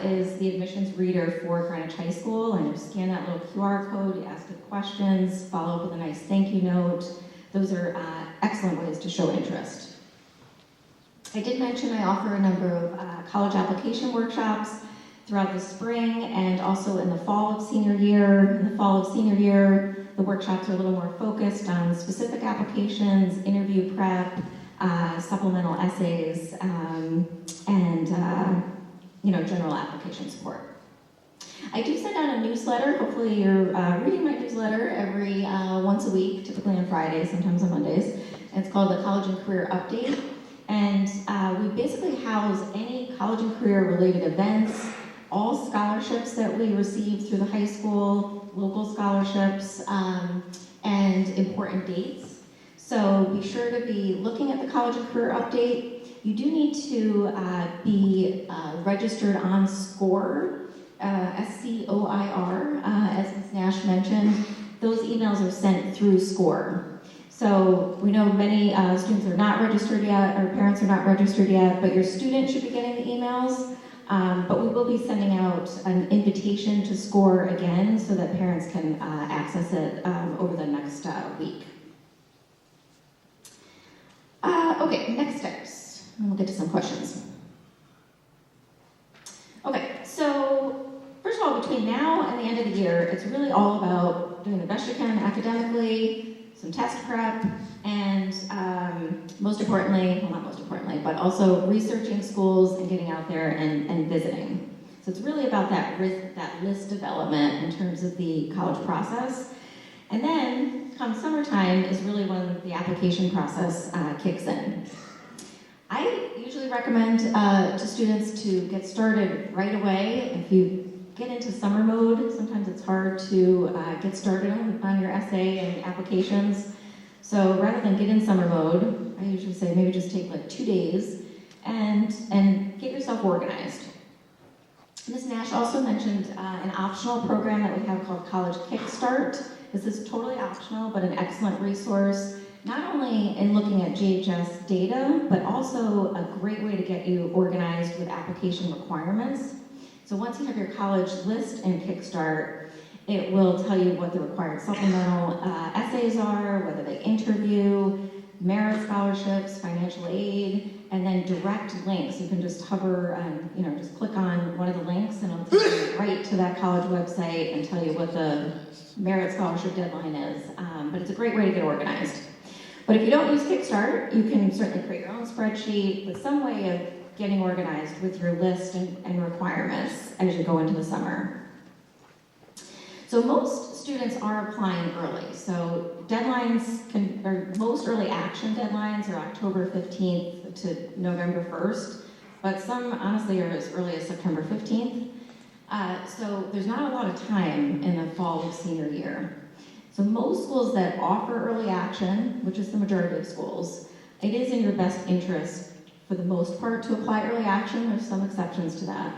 is the admissions reader for Greenwich High School, and you scan that little QR code, you ask it questions, follow up with a nice thank you note. Those are excellent ways to show interest. I did mention I offer a number of college application workshops throughout the spring and also in the fall of senior year. In the fall of senior year, the workshops are a little more focused on specific applications, interview prep, supplemental essays, and general application support. I do send out a newsletter. Hopefully you're reading my newsletter every once a week, typically on Fridays, sometimes on Mondays. And it's called the College and Career Update. And we basically house any college and career related events, all scholarships that we receive through the high school, local scholarships, and important dates. So be sure to be looking at the College and Career Update. You do need to be registered on SCOIR, SCOIR, as Ms. Nash mentioned. Those emails are sent through SCOIR. So we know many students are not registered yet, or parents are not registered yet, but your student should be getting the emails. But we will be sending out an invitation to SCOIR again so that parents can access it over the next week. Okay, next steps. And we'll get to some questions. Okay, so first of all, between now and the end of the year, it's really all about doing the best you can academically, some test prep, and most importantly, well, not most importantly, but also researching schools and getting out there and visiting. So it's really about that list development in terms of the college process. And then, come summertime is really when the application process kicks in. I usually recommend to students to get started right away. If you get into summer mode, sometimes it's hard to get started on your essay and applications. So rather than get in summer mode, I usually say maybe just take like 2 days and get yourself organized. Ms. Nash also mentioned an optional program that we have called College Kickstart. This is totally optional, but an excellent resource, not only in looking at GHS data, but also a great way to get you organized with application requirements. So once you have your college list in Kickstart, it will tell you what the required supplemental essays are, whether they interview, merit scholarships, financial aid, and then direct links. You can just hover and just click on one of the links and it'll take you right to that college website and tell you what the merit scholarship deadline is. But it's a great way to get organized. But if you don't use Kickstart, you can certainly create your own spreadsheet with some way of getting organized with your list and requirements as you go into the summer. So most students are applying early. So most early action deadlines are October 15th to November 1st. but some honestly are as early as September 15th. So there's not a lot of time in the fall of senior year. So most schools that offer early action, which is the majority of schools, it is in your best interest for the most part to apply early action. There's some exceptions to that.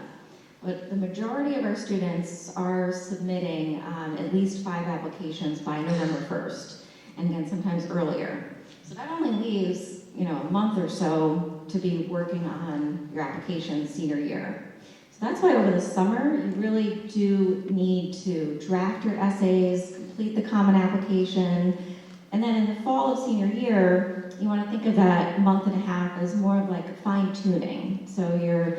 But the majority of our students are submitting at least 5 applications by November 1st, and again, sometimes earlier. So that only leaves, a month or so to be working on your application senior year. So that's why over the summer, you really do need to draft your essays, complete the common application, and then in the fall of senior year, you want to think of that month and a half as more of like fine-tuning. So you're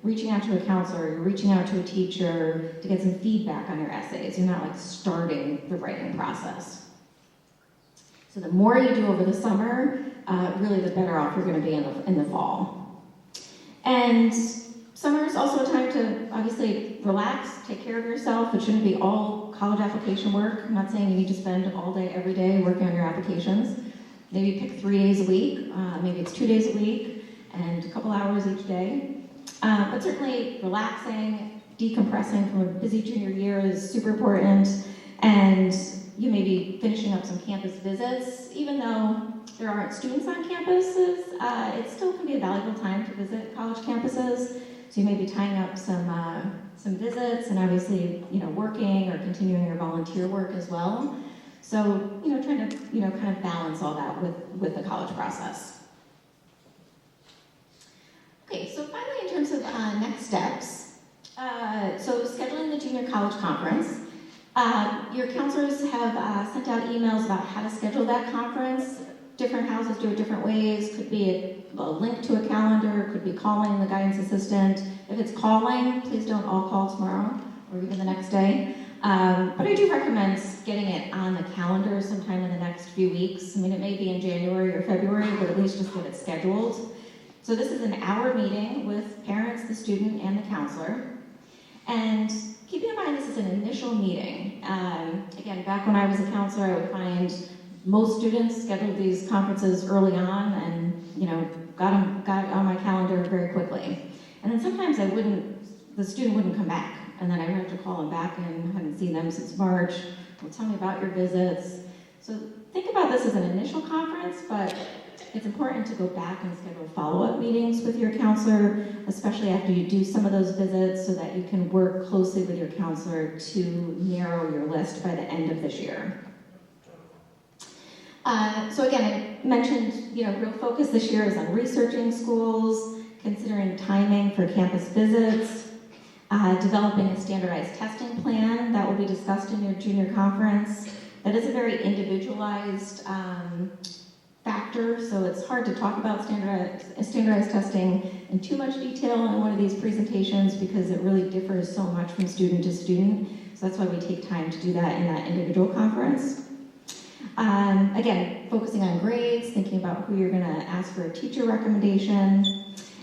reaching out to a counselor, you're reaching out to a teacher to get some feedback on your essays. You're not like starting the writing process. So the more you do over the summer, really the better off you're going to be in the fall. And summer is also a time to obviously relax, take care of yourself. It shouldn't be all college application work. I'm not saying you need to spend all day, every day working on your applications. Maybe pick 3 days a week, maybe it's 2 days a week, and a couple hours each day. But certainly relaxing, decompressing from a busy junior year is super important. And you may be finishing up some campus visits. Even though there aren't students on campuses, it still can be a valuable time to visit college campuses. So you may be tying up some visits and obviously, working or continuing your volunteer work as well. So, trying to, kind of balance all that with the college process. Okay, so finally in terms of next steps, so scheduling the junior college conference. Your counselors have sent out emails about how to schedule that conference. Different houses do it different ways. Could be a link to a calendar, could be calling the guidance assistant. If it's calling, please don't all call tomorrow or even the next day. But I do recommend getting it on the calendar sometime in the next few weeks. I mean, it may be in January or February, but at least just get it scheduled. So this is an hour meeting with parents, the student, and the counselor. And keeping in mind this is an initial meeting. Again, back when I was a counselor, I would find most students scheduled these conferences early on and, got it on my calendar very quickly. And then sometimes the student wouldn't come back. And then I would have to call them back and hadn't seen them since March. Well, tell me about your visits. So think about this as an initial conference, but it's important to go back and schedule follow-up meetings with your counselor, especially after you do some of those visits so that you can work closely with your counselor to narrow your list by the end of this year. So again, I mentioned, real focus this year is on researching schools, considering timing for campus visits, developing a standardized testing plan that will be discussed in your junior conference. That is a very individualized factor, so it's hard to talk about standardized testing in too much detail in one of these presentations because it really differs so much from student to student. So that's why we take time to do that in that individual conference. Again, focusing on grades, thinking about who you're going to ask for a teacher recommendation.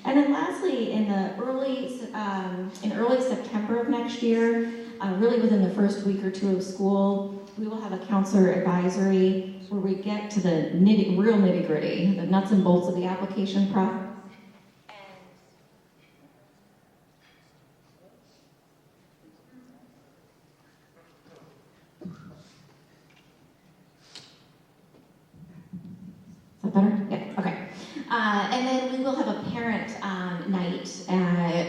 And then lastly, in early September of next year, really within the first week or two of school, we will have a counselor advisory where we get to the real nitty gritty, the nuts and bolts of the application process. Is that better? Yeah, okay. And then we will have a parent night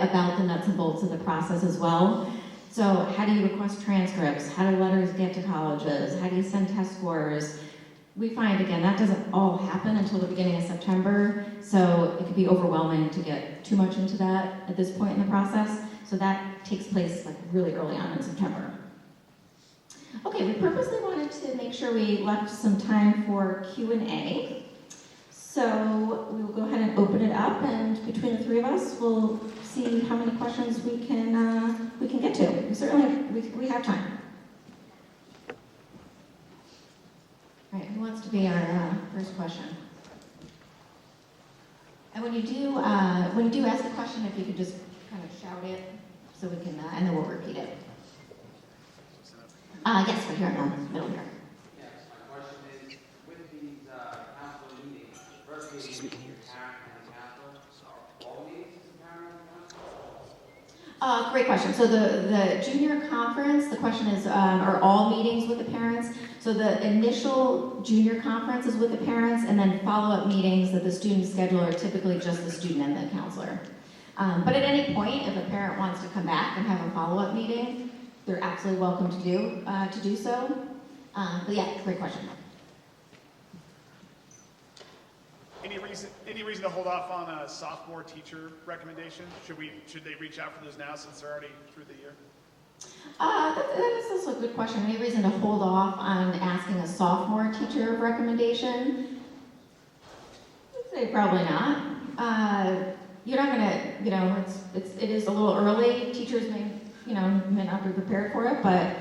about the nuts and bolts of the process as well. So how do you request transcripts? How do letters get to colleges? How do you send test scores? We find, again, that doesn't all happen until the beginning of September, so it could be overwhelming to get too much into that at this point in the process. So that takes place like really early on in September. Okay, we purposely wanted to make sure we left some time for Q&A. So we will go ahead and open it up, and between the three of us, we'll see how many questions we can get to. We have time. All right, who wants to be our first question? And when you do ask a question, if you could just kind of shout it, so we can, and then we'll repeat it. Yes, right here in the middle here. Yes, my question is, with these council meetings, first meeting is the parent and the council, all meetings is the parent Great question. So the junior conference, the question is, are all meetings with the parents? So the initial junior conference is with the parents, and then follow-up meetings that the students schedule are typically just the student and the counselor. But at any point, if a parent wants to come back and have a follow-up meeting, they're absolutely welcome to do so. But yeah, great question. Any reason to hold off on a sophomore teacher recommendation? Should they reach out for those now since they're already through the year? That is also a good question. Any reason to hold off on asking a sophomore teacher recommendation? I'd say probably not. You're not gonna, it is a little early. Teachers may not be prepared for it, but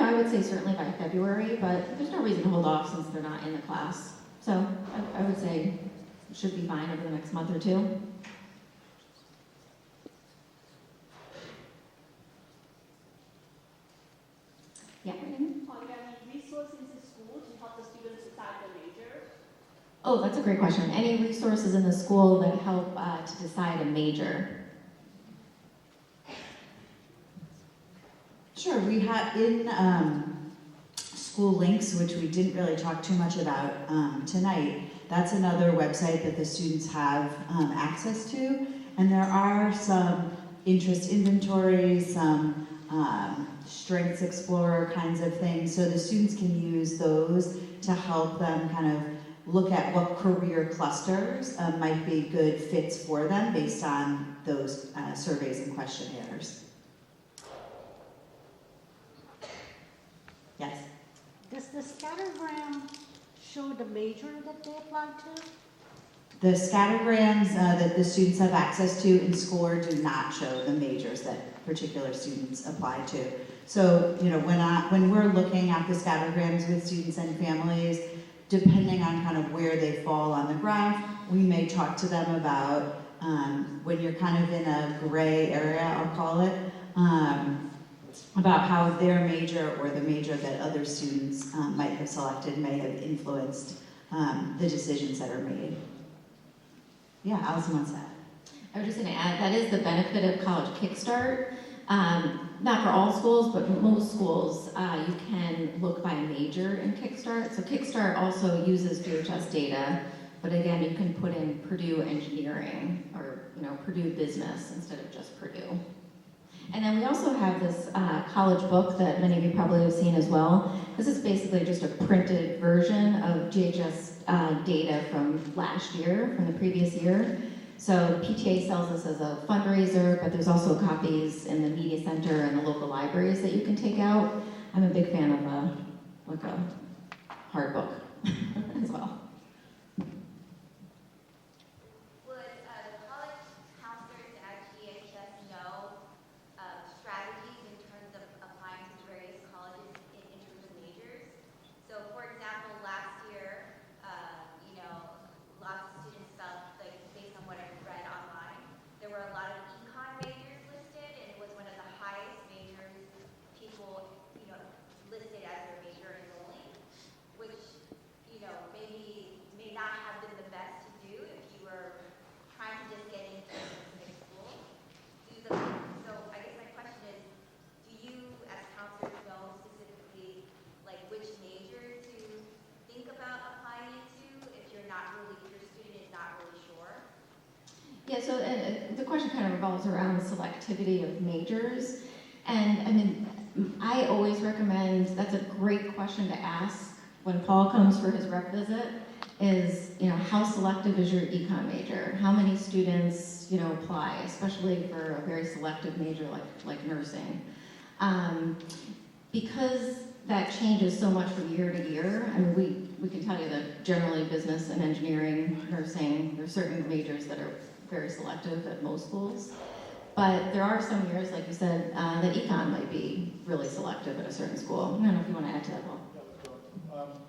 I would say certainly by February. But there's no reason to hold off since they're not in the class. So I would say it should be fine over the next month or two. Yeah. Are there any resources in school to help the students decide their major? Oh, that's a great question. Any resources in the school that help to decide a major? Sure, we have in School Links, which we didn't really talk too much about tonight. That's another website that the students have access to, and there are some interest inventories, some Strengths Explorer kinds of things, so the students can use those to help them kind of look at what career clusters might be good fits for them based on those surveys and questionnaires. Yes? Does the scattergram show the major that they applied to? The scattergrams that the students have access to in Score do not show the majors that particular students apply to. So, when we're looking at the scattergrams with students and families, depending on kind of where they fall on the graph, we may talk to them about when you're kind of in a gray area, I'll call it, about how their major or the major that other students might have selected may have influenced the decisions that are made. Yeah, Allison wants that. I was just going to add, that is the benefit of College Kickstart. Not for all schools, but most schools, you can look by major in Kickstart. So Kickstart also uses VHS data, but again, you can put in Purdue Engineering or Purdue Business instead of just Purdue. And then we also have this college book that many of you probably have seen as well. This is basically just a printed version of GHS data from last year, from the previous year. So PTA sells this as a fundraiser, but there's also copies in the media center and the local libraries that you can take out. I'm a big fan of a hard book as well. Yeah, so the question kind of revolves around selectivity of majors. And I mean, I always recommend, that's a great question to ask when Paul comes for his rep visit, is, how selective is your econ major? How many students, apply, especially for a very selective major like nursing? Because that changes so much from year to year. I mean, we can tell you that generally business and engineering, nursing, there are certain majors that are very selective at most schools. But there are some years, like you said, that econ might be really selective at a certain school. I don't know if you want to add to that, Paul.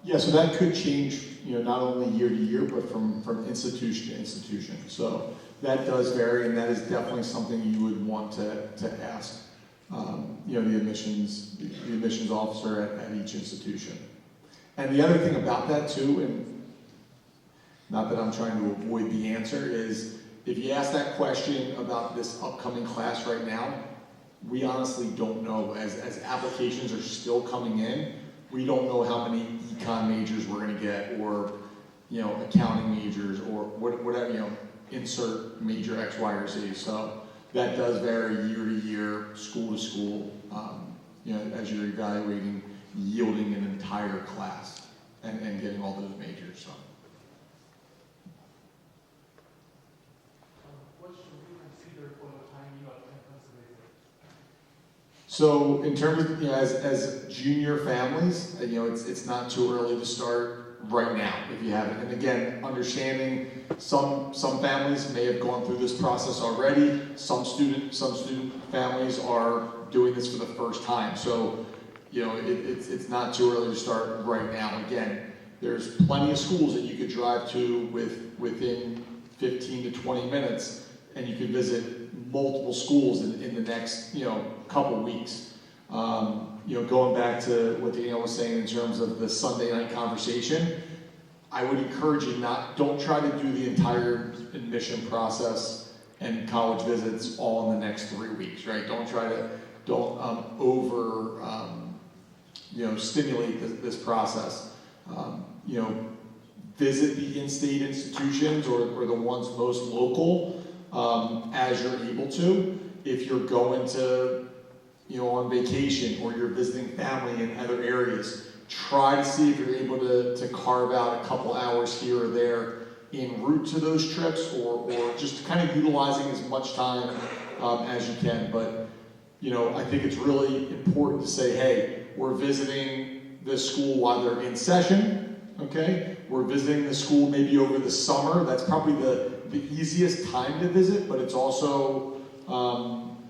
Yeah, so that could change, not only year to year, but from institution to institution. So that does vary, and that is definitely something you would want to ask, the admissions officer at each institution. And the other thing about that too, and not that I'm trying to avoid the answer, is if you ask that question about this upcoming class right now, we honestly don't know. As applications are still coming in, we don't know how many econ majors we're going to get, or accounting majors, or whatever, insert major X, Y, or Z. So that does vary year to year, school to school, as you're evaluating, yielding an entire class and getting all those majors. So. What should we consider for the timing of campus visit? So in terms of, as junior families, it's not too early to start right now if you haven't. And again, understanding some families may have gone through this process already. Some student families are doing this for the first time. So, it's not too early to start right now. Again, there's plenty of schools that you could drive to within 15 to 20 minutes, and you could visit multiple schools in the next, couple weeks. Going back to what Danielle was saying in terms of the Sunday night conversation, I would encourage you don't try to do the entire admission process and college visits all in the next 3 weeks, right? Don't stimulate this process. Visit the in-state institutions or the ones most local as you're able to. If you're going to, on vacation, or you're visiting family in other areas, try to see if you're able to carve out a couple hours here or there en route to those trips, or just kind of utilizing as much time as you can. But I think it's really important to say, hey, we're visiting this school while they're in session, okay? We're visiting the school maybe over the summer. That's probably the easiest time to visit, but it's also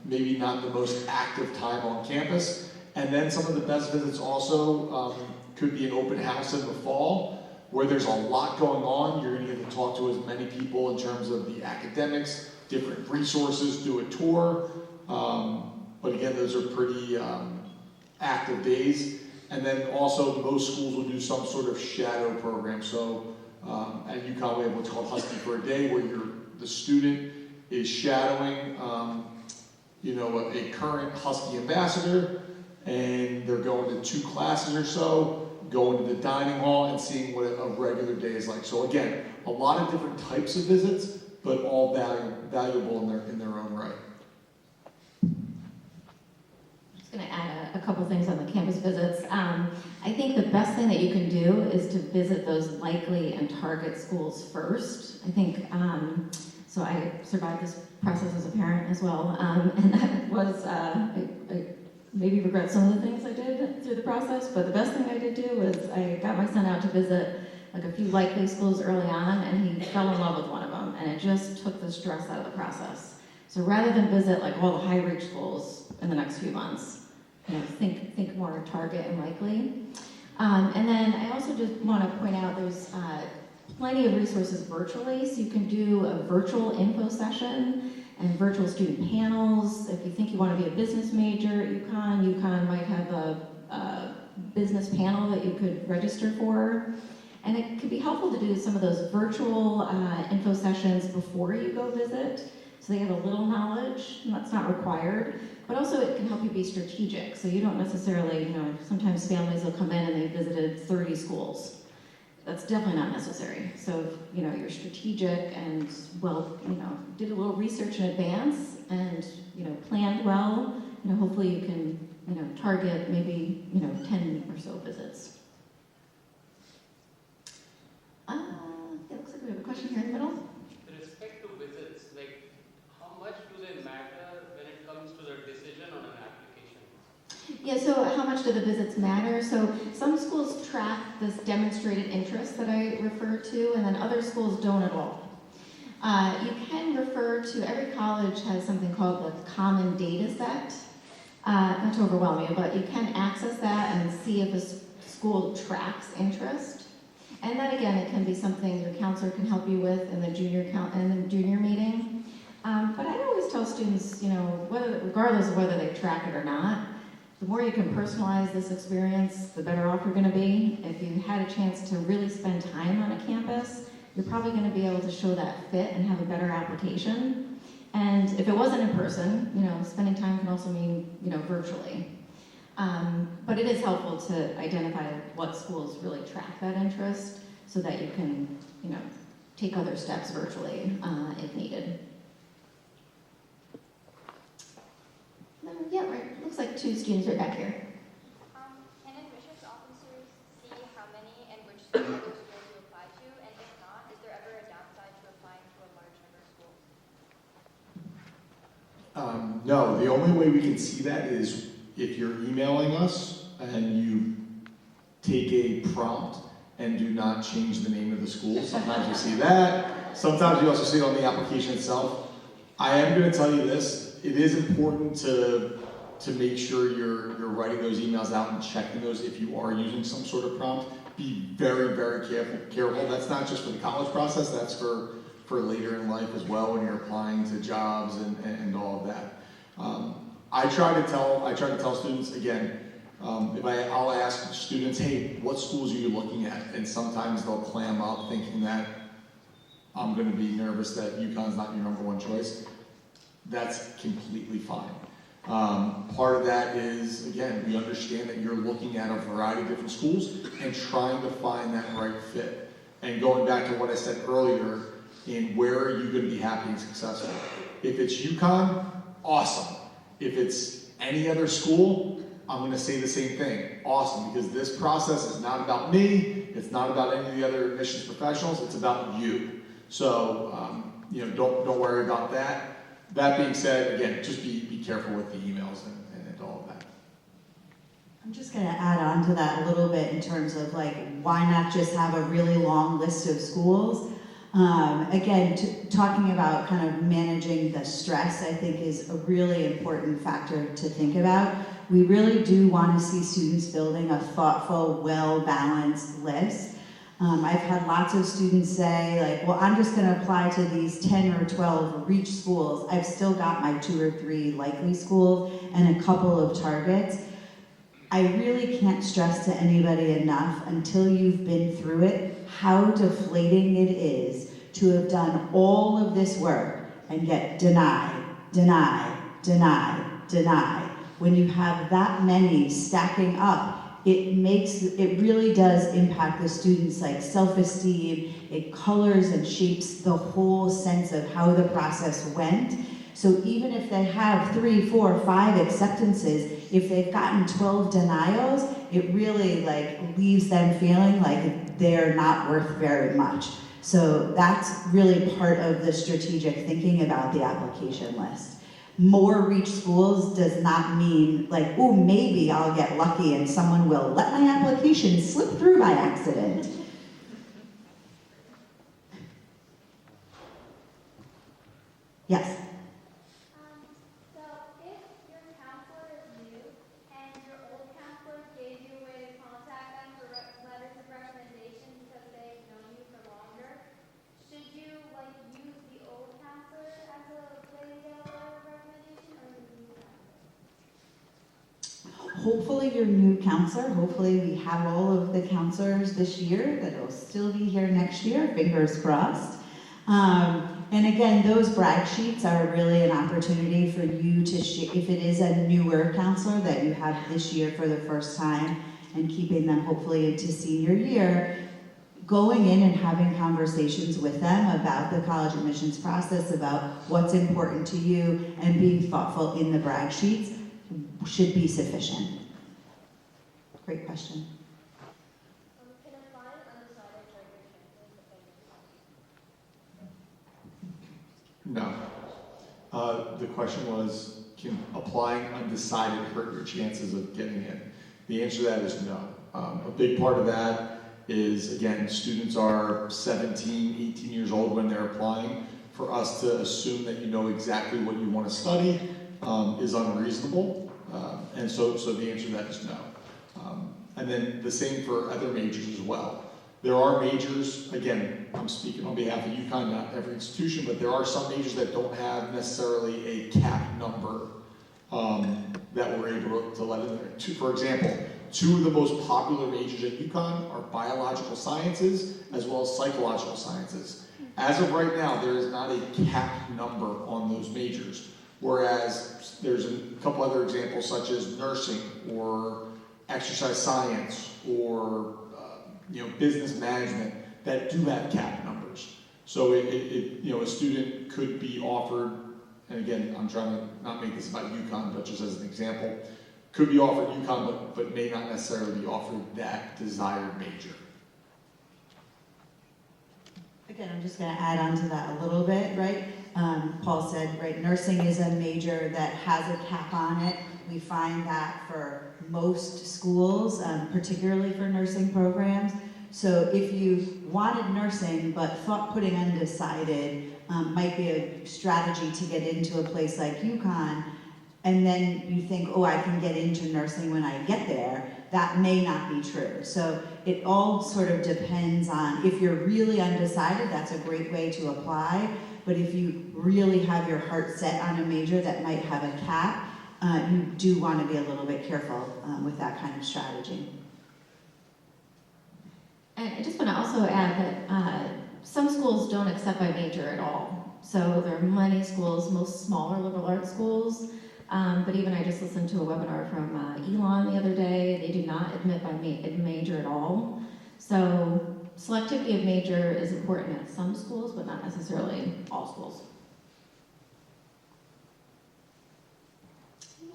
maybe not the most active time on campus. And then some of the best visits also could be an open house in the fall, where there's a lot going on. You're going to get to talk to as many people in terms of the academics, different resources, do a tour. But again, those are pretty active days. And then also most schools will do some sort of shadow program. So at UConn we have what's called Husky for a Day, where the student is shadowing a current Husky ambassador, and they're going to 2 classes or so, going to the dining hall and seeing what a regular day is like. So again, a lot of different types of visits, but all valuable in their own right. Just going to add a couple things on the campus visits. I think the best thing that you can do is to visit those likely and target schools first. I think, so I survived this process as a parent as well, and that was, I maybe regret some of the things I did through the process, but the best thing I did do was I got my son out to visit like a few likely schools early on, and he fell in love with one of them, and it just took the stress out of the process. So rather than visit like all the high reach schools in the next few months, think more target and likely. And then I also just want to point out there's plenty of resources virtually, so you can do a virtual info session and virtual student panels. If you think you want to be a business major at UConn might have a business panel that you could register for. And it could be helpful to do some of those virtual info sessions before you go visit, so they have a little knowledge, and that's not required. But also it can help you be strategic, so you don't necessarily, sometimes families will come in and they visited 30 schools. That's definitely not necessary. So if you're strategic and did a little research in advance and planned well, hopefully you can target maybe 10 or so visits. It looks like we have a question here in the middle. With respect to visits, how much do they matter when it comes to the decision on an application? Yeah, so how much do the visits matter? So some schools track this demonstrated interest that I referred to, and then other schools don't at all. You can refer to, every college has something called the common data set. Not to overwhelm you, but you can access that and see if a school tracks interest. And then again, it can be something your counselor can help you with in the junior meeting. But I always tell students, regardless of whether they track it or not, the more you can personalize this experience, the better off you're going to be. If you had a chance to really spend time on a campus, you're probably going to be able to show that fit and have a better application. And if it wasn't in person, spending time can also mean, virtually. But it is helpful to identify what schools really track that interest so that you can, take other steps virtually if needed. Yeah, right. Looks like 2 students right back here. Can admissions officers see how many and which other schools you apply to? And if not, is there ever a downside to applying to a large number of schools? No, the only way we can see that is if you're emailing us and you take a prompt and do not change the name of the school. Sometimes you see that. Sometimes you also see it on the application itself. I am going to tell you this. It is important to make sure you're writing those emails out and checking those if you are using some sort of prompt. Be very, very careful. That's not just for the college process, that's for later in life as well when you're applying to jobs and all of that. I try to tell students, again, I'll ask students, hey, what schools are you looking at? And sometimes they'll clam up thinking that I'm going to be nervous that UConn's not your number 1 choice. That's completely fine. Part of that is, again, we understand that you're looking at a variety of different schools and trying to find that right fit. And going back to what I said earlier, in where are you going to be happy and successful? If it's UConn, awesome. If it's any other school, I'm going to say the same thing. Awesome, because this process is not about me. It's not about any of the other admissions professionals. It's about you. So, don't worry about that. That being said, again, just be careful with the emails and all of that. I'm just going to add on to that a little bit in terms of why not just have a really long list of schools? Again, talking about kind of managing the stress, I think is a really important factor to think about. We really do want to see students building a thoughtful, well-balanced list. I've had lots of students say, well, I'm just going to apply to these 10 or 12 reach schools. I've still got my 2 or 3 likely schools and a couple of targets. I really can't stress to anybody enough until you've been through it how deflating it is to have done all of this work and get denied. When you have that many stacking up, it really does impact the students' self-esteem. It colors and shapes the whole sense of how the process went. So even if they have 3, 4, 5 acceptances, if they've gotten 12 denials, it really leaves them feeling like they're not worth very much. So that's really part of the strategic thinking about the application list. More reach schools does not mean oh, maybe I'll get lucky and someone will let my application slip through by accident. Yes? So if your counselor is new and your old counselor gave you a way to contact them for letters of recommendation because they've known you for longer, should you use the old counselor as a way to get a letter of recommendation or the new counselor? Hopefully your new counselor, hopefully we have all of the counselors this year that'll still be here next year, fingers crossed. And again, those brag sheets are really an opportunity for you to, if it is a newer counselor that you have this year for the first time and keeping them hopefully into senior year, going in and having conversations with them about the college admissions process, about what's important to you, and being thoughtful in the brag sheets should be sufficient. Great question. Can applying undecided hurt your chances of getting No. The question was, can applying undecided hurt your chances of getting it? The answer to that is no. A big part of that is, again, students are 17, 18 years old when they're applying. For us to assume that you know exactly what you want to study is unreasonable. And so the answer to that is no. And then the same for other majors as well. There are majors, again, I'm speaking on behalf of UConn, not every institution, but there are some majors that don't have necessarily a cap number that we're able to let in there. For example, 2 of the most popular majors at UConn are biological sciences as well as psychological sciences. As of right now, there is not a cap number on those majors, whereas there's a couple other examples such as nursing or exercise science or business management that do have cap numbers. So a student could be offered, and again, I'm trying to not make this about UConn, but just as an example, could be offered UConn, but may not necessarily be offered that desired major. Again, I'm just going to add on to that a little bit, right? Paul said, right, nursing is a major that has a cap on it. We find that for most schools, particularly for nursing programs. So if you wanted nursing but thought putting undecided might be a strategy to get into a place like UConn, and then you think, oh, I can get into nursing when I get there, that may not be true. So it all sort of depends on, if you're really undecided, that's a great way to apply. But if you really have your heart set on a major that might have a cap, you do want to be a little bit careful with that kind of strategy. And I just want to also add that some schools don't accept by major at all. So there are many schools, most smaller liberal arts schools, but even I just listened to a webinar from Elon the other day. They do not admit by major at all. So selectivity of major is important at some schools, but not necessarily all schools.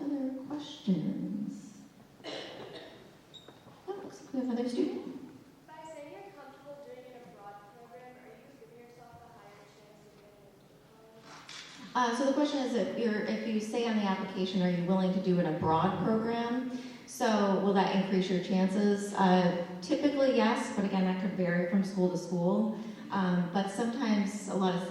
Any other questions? Oh, looks like we have another student. By saying you're comfortable doing an abroad program, are you giving yourself a higher chance of getting into college? So the question is, if you say on the application, are you willing to do an abroad program? So will that increase your chances? Typically, yes, but again, that could vary from school to school. But sometimes a lot of,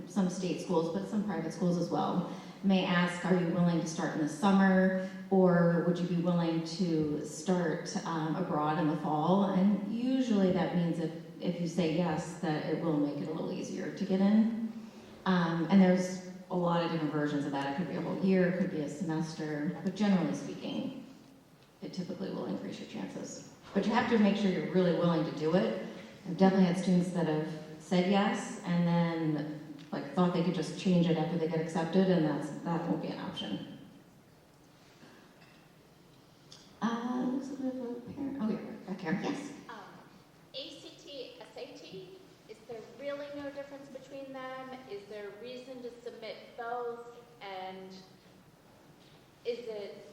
some state schools, but some private schools as well, may ask, are you willing to start in the summer, or would you be willing to start abroad in the fall? And usually that means if you say yes, that it will make it a little easier to get in. And there's a lot of different versions of that. It could be a whole year, it could be a semester, but generally speaking, it typically will increase your chances. But you have to make sure you're really willing to do it. I've definitely had students that have said yes and then thought they could just change it after they get accepted, and that won't be an option. Looks like we have a parent. Oh, yeah, back here. Yes. ACT, SAT, is there really no difference between them? Is there a reason to submit both? And is it,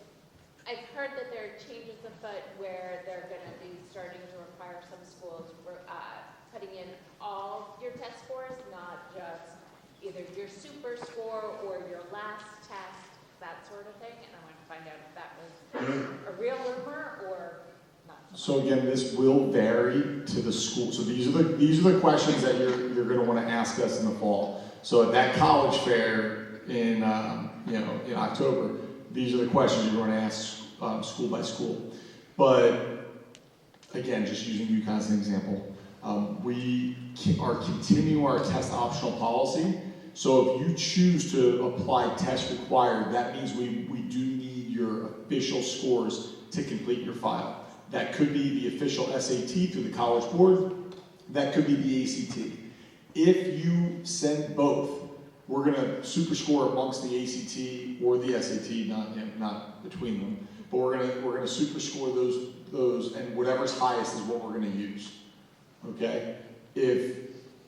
I've heard that there are changes afoot where they're going to be starting to require some schools for putting in all your test scores, not just either your super score or your last test, that sort of thing. And I want to find out if that was a real rumor or not. So again, this will vary to the school. So these are the questions that you're going to want to ask us in the fall. So at that college fair in in October, these are the questions you're going to ask school by school. But again, just using UConn as an example, we are continuing our test optional policy. So if you choose to apply test required, that means we do need your official scores to complete your file. That could be the official SAT through the College Board. That could be the ACT. If you send both, we're going to super score amongst the ACT or the SAT, not between them. But we're going to super score those, and whatever's highest is what we're going to use. Okay?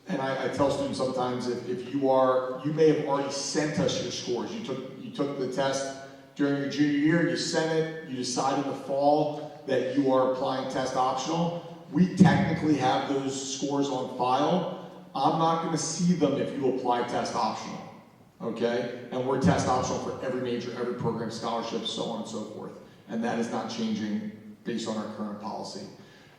And I tell students sometimes if you may have already sent us your scores. You took the test during your junior year, you sent it, you decide in the fall that you are applying test optional. We technically have those scores on file. I'm not going to see them if you apply test optional. Okay? And we're test optional for every major, every program, scholarship, so on and so forth. And that is not changing based on our current policy.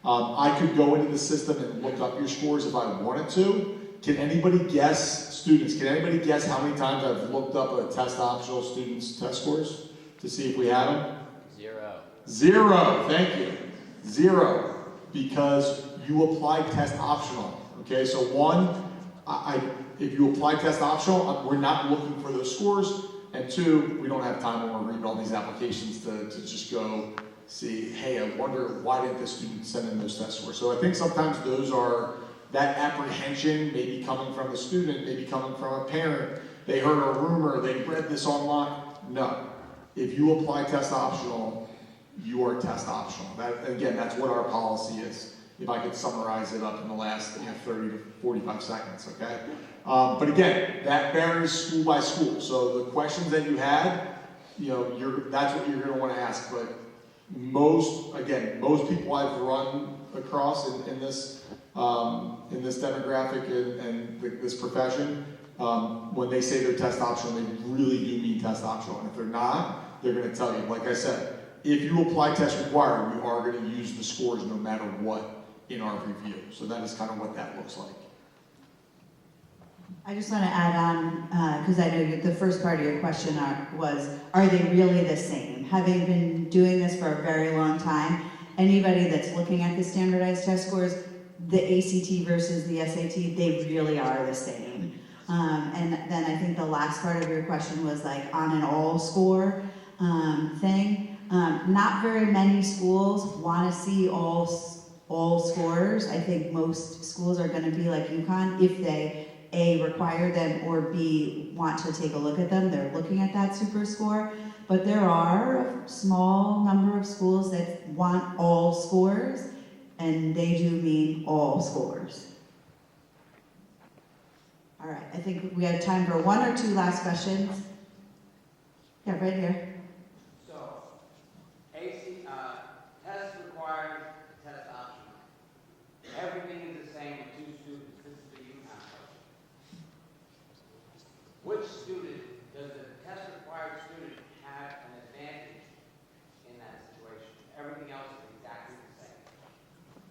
I could go into the system and look up your scores if I wanted to. Can anybody guess, students, can anybody guess how many times I've looked up a test optional student's test scores to see if we had them? 0. 0, thank you. 0, because you applied test optional. Okay, so one, if you apply test optional, we're not looking for those scores. And two, we don't have time when we're reading all these applications to just go see, hey, I wonder why didn't the student send in those test scores. So I think sometimes those are that apprehension may be coming from the student, maybe coming from a parent. They heard a rumor, they read this online. No. If you apply test optional, you are test optional. That, again, that's what our policy is. If I could summarize it up in the last 30 to 45 seconds, okay? But again, that varies school by school. So the questions that you had, that's what you're going to want to ask. But most people I've run across in this demographic and this profession, when they say they're test optional, they really do mean test optional. And if they're not, they're going to tell you. Like I said, if you apply test required, we are going to use the scores no matter what in our review. So that is kind of what that looks like. I just want to add on, because I know the first part of your question was, are they really the same? Having been doing this for a very long time, anybody that's looking at the standardized test scores, the ACT versus the SAT, they really are the same. And then I think the last part of your question was like on an all score thing. Not very many schools want to see all scores. I think most schools are going to be like UConn if they A, require them, or B, want to take a look at them. They're looking at that super score. But there are a small number of schools that want all scores, and they do mean all scores. All right, I think we have time for one or two last questions. Yeah, right here. So, test required, test optional. Everything is the same with two students. This is the UConn question. Which student, does the test required student have an advantage in that situation? Everything else is exactly the same.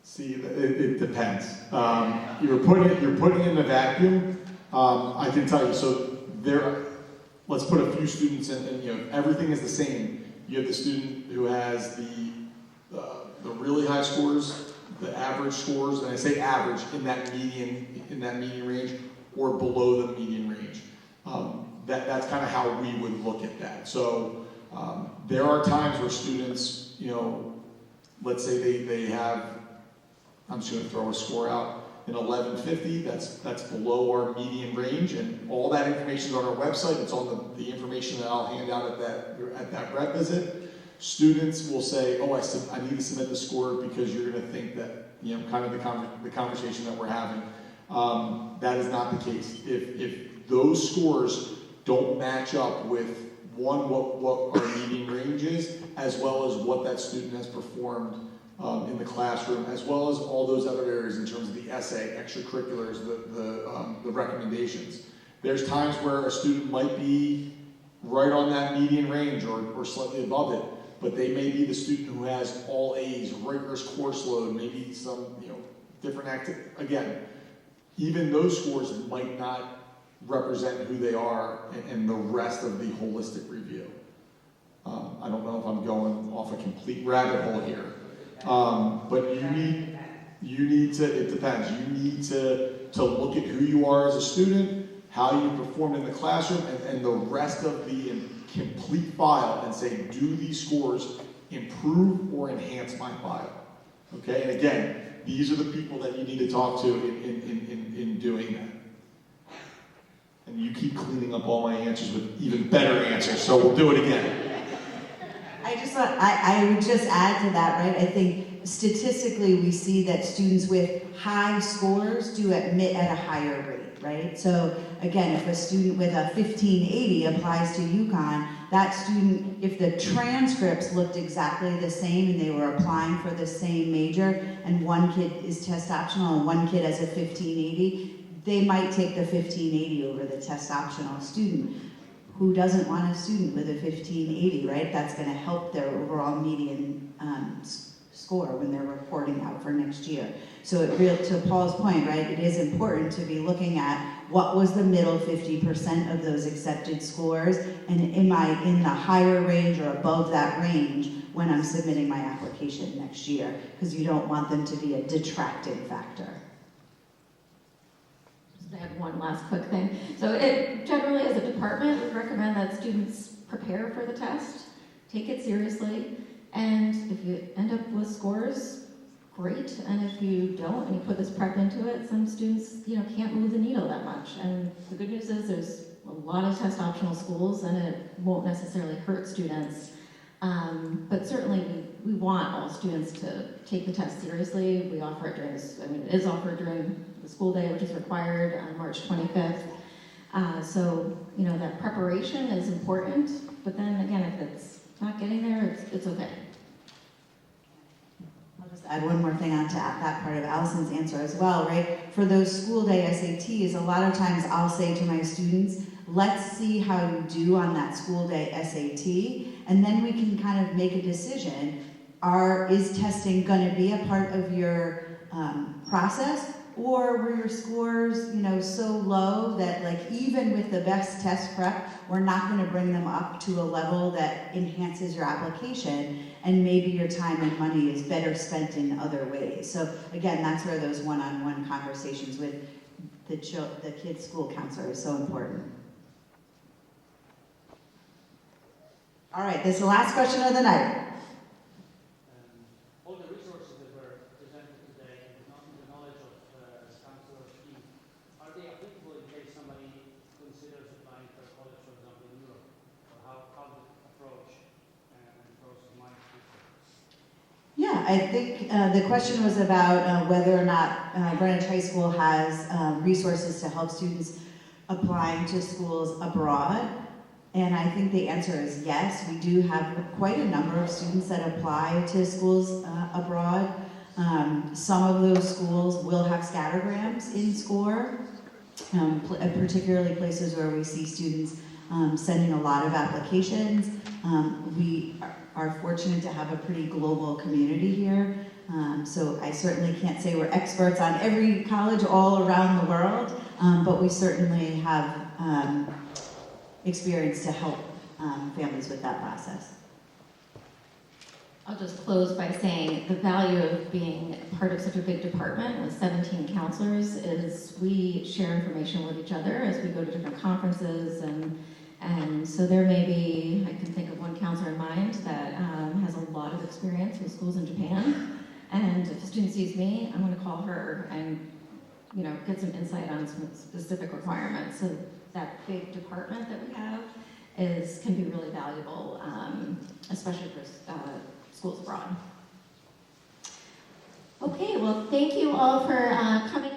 See, it depends. You're putting in a vacuum. I can tell you. So let's put a few students in, and everything is the same. You have the student who has the really high scores, the average scores, and I say average in that median range, or below the median range. That's kind of how we would look at that. So there are times where students, let's say they have, I'm just going to throw a score out, an 1150, that's below our median range, and all that information is on our website. It's on the information that I'll hand out at that rep visit. Students will say, oh, I need to submit the score because you're going to think that, kind of the conversation that we're having. That is not the case. If those scores don't match up with what our median range is, as well as what that student has performed in the classroom, as well as all those other areas in terms of the essay, extracurriculars, the recommendations. There's times where a student might be right on that median range or slightly above it, but they may be the student who has all A's, rigorous course load, maybe some different activity. Again, even those scores might not represent who they are in the rest of the holistic review. I don't know if I'm going off a complete rabbit hole here. But you need to, it depends. You need to look at who you are as a student, how you performed in the classroom, and the rest of the complete file, and say, do these scores improve or enhance my file? Okay, and again, these are the people that you need to talk to in doing that. And you keep cleaning up all my answers with even better answers, so we'll do it again. I would just add to that, right? I think statistically we see that students with high scores do admit at a higher rate, right? So again, if a student with a 1580 applies to UConn, that student, if the transcripts looked exactly the same and they were applying for the same major, and one kid is test optional and one kid has a 1580, they might take the 1580 over the test optional student. Who doesn't want a student with a 1580, right? That's going to help their overall median score when they're reporting out for next year. So to Paul's point, right, it is important to be looking at what was the middle 50% of those accepted scores, and am I in the higher range or above that range when I'm submitting my application next year, because you don't want them to be a detracting factor. I have one last quick thing. So generally as a department, we recommend that students prepare for the test, take it seriously, and if you end up with scores, great. And if you don't and you put this prep into it, some students, can't move the needle that much. And the good news is there's a lot of test optional schools, and it won't necessarily hurt students. But certainly we want all students to take the test seriously. We offer it it is offered during the school day, which is required on March 25th. So, that preparation is important, but then again, if it's not getting there, it's okay. I'll just add one more thing onto that part of Allison's answer as well, right? For those school day SATs, a lot of times I'll say to my students, let's see how you do on that school day SAT, and then we can kind of make a decision. Is testing going to be a part of your process, or were your scores, so low that even with the best test prep, we're not going to bring them up to a level that enhances your application, and maybe your time and money is better spent in other ways. So again, that's where those one-on-one conversations with the kids' school counselor is so important. All right, this is the last question of the night. All the resources that were presented today and the knowledge of Chancellor Steve, are they applicable in case somebody considers applying for a college, for example, in Europe? Or how the approach and the process might be? Yeah, I think the question was about whether or not Greenwich High School has resources to help students applying to schools abroad. And I think the answer is yes. We do have quite a number of students that apply to schools abroad. Some of those schools will have scattergrams in SCORE, particularly places where we see students sending a lot of applications. We are fortunate to have a pretty global community here. So I certainly can't say we're experts on every college all around the world, but we certainly have experience to help families with that process. I'll just close by saying the value of being part of such a big department with 17 counselors is we share information with each other as we go to different conferences, and so there may be, I can think of one counselor in mind that has a lot of experience with schools in Japan, and if a student sees me, I'm going to call her and get some insight on some specific requirements. So that big department that we have can be really valuable, especially for schools abroad. Okay, well, thank you all for coming.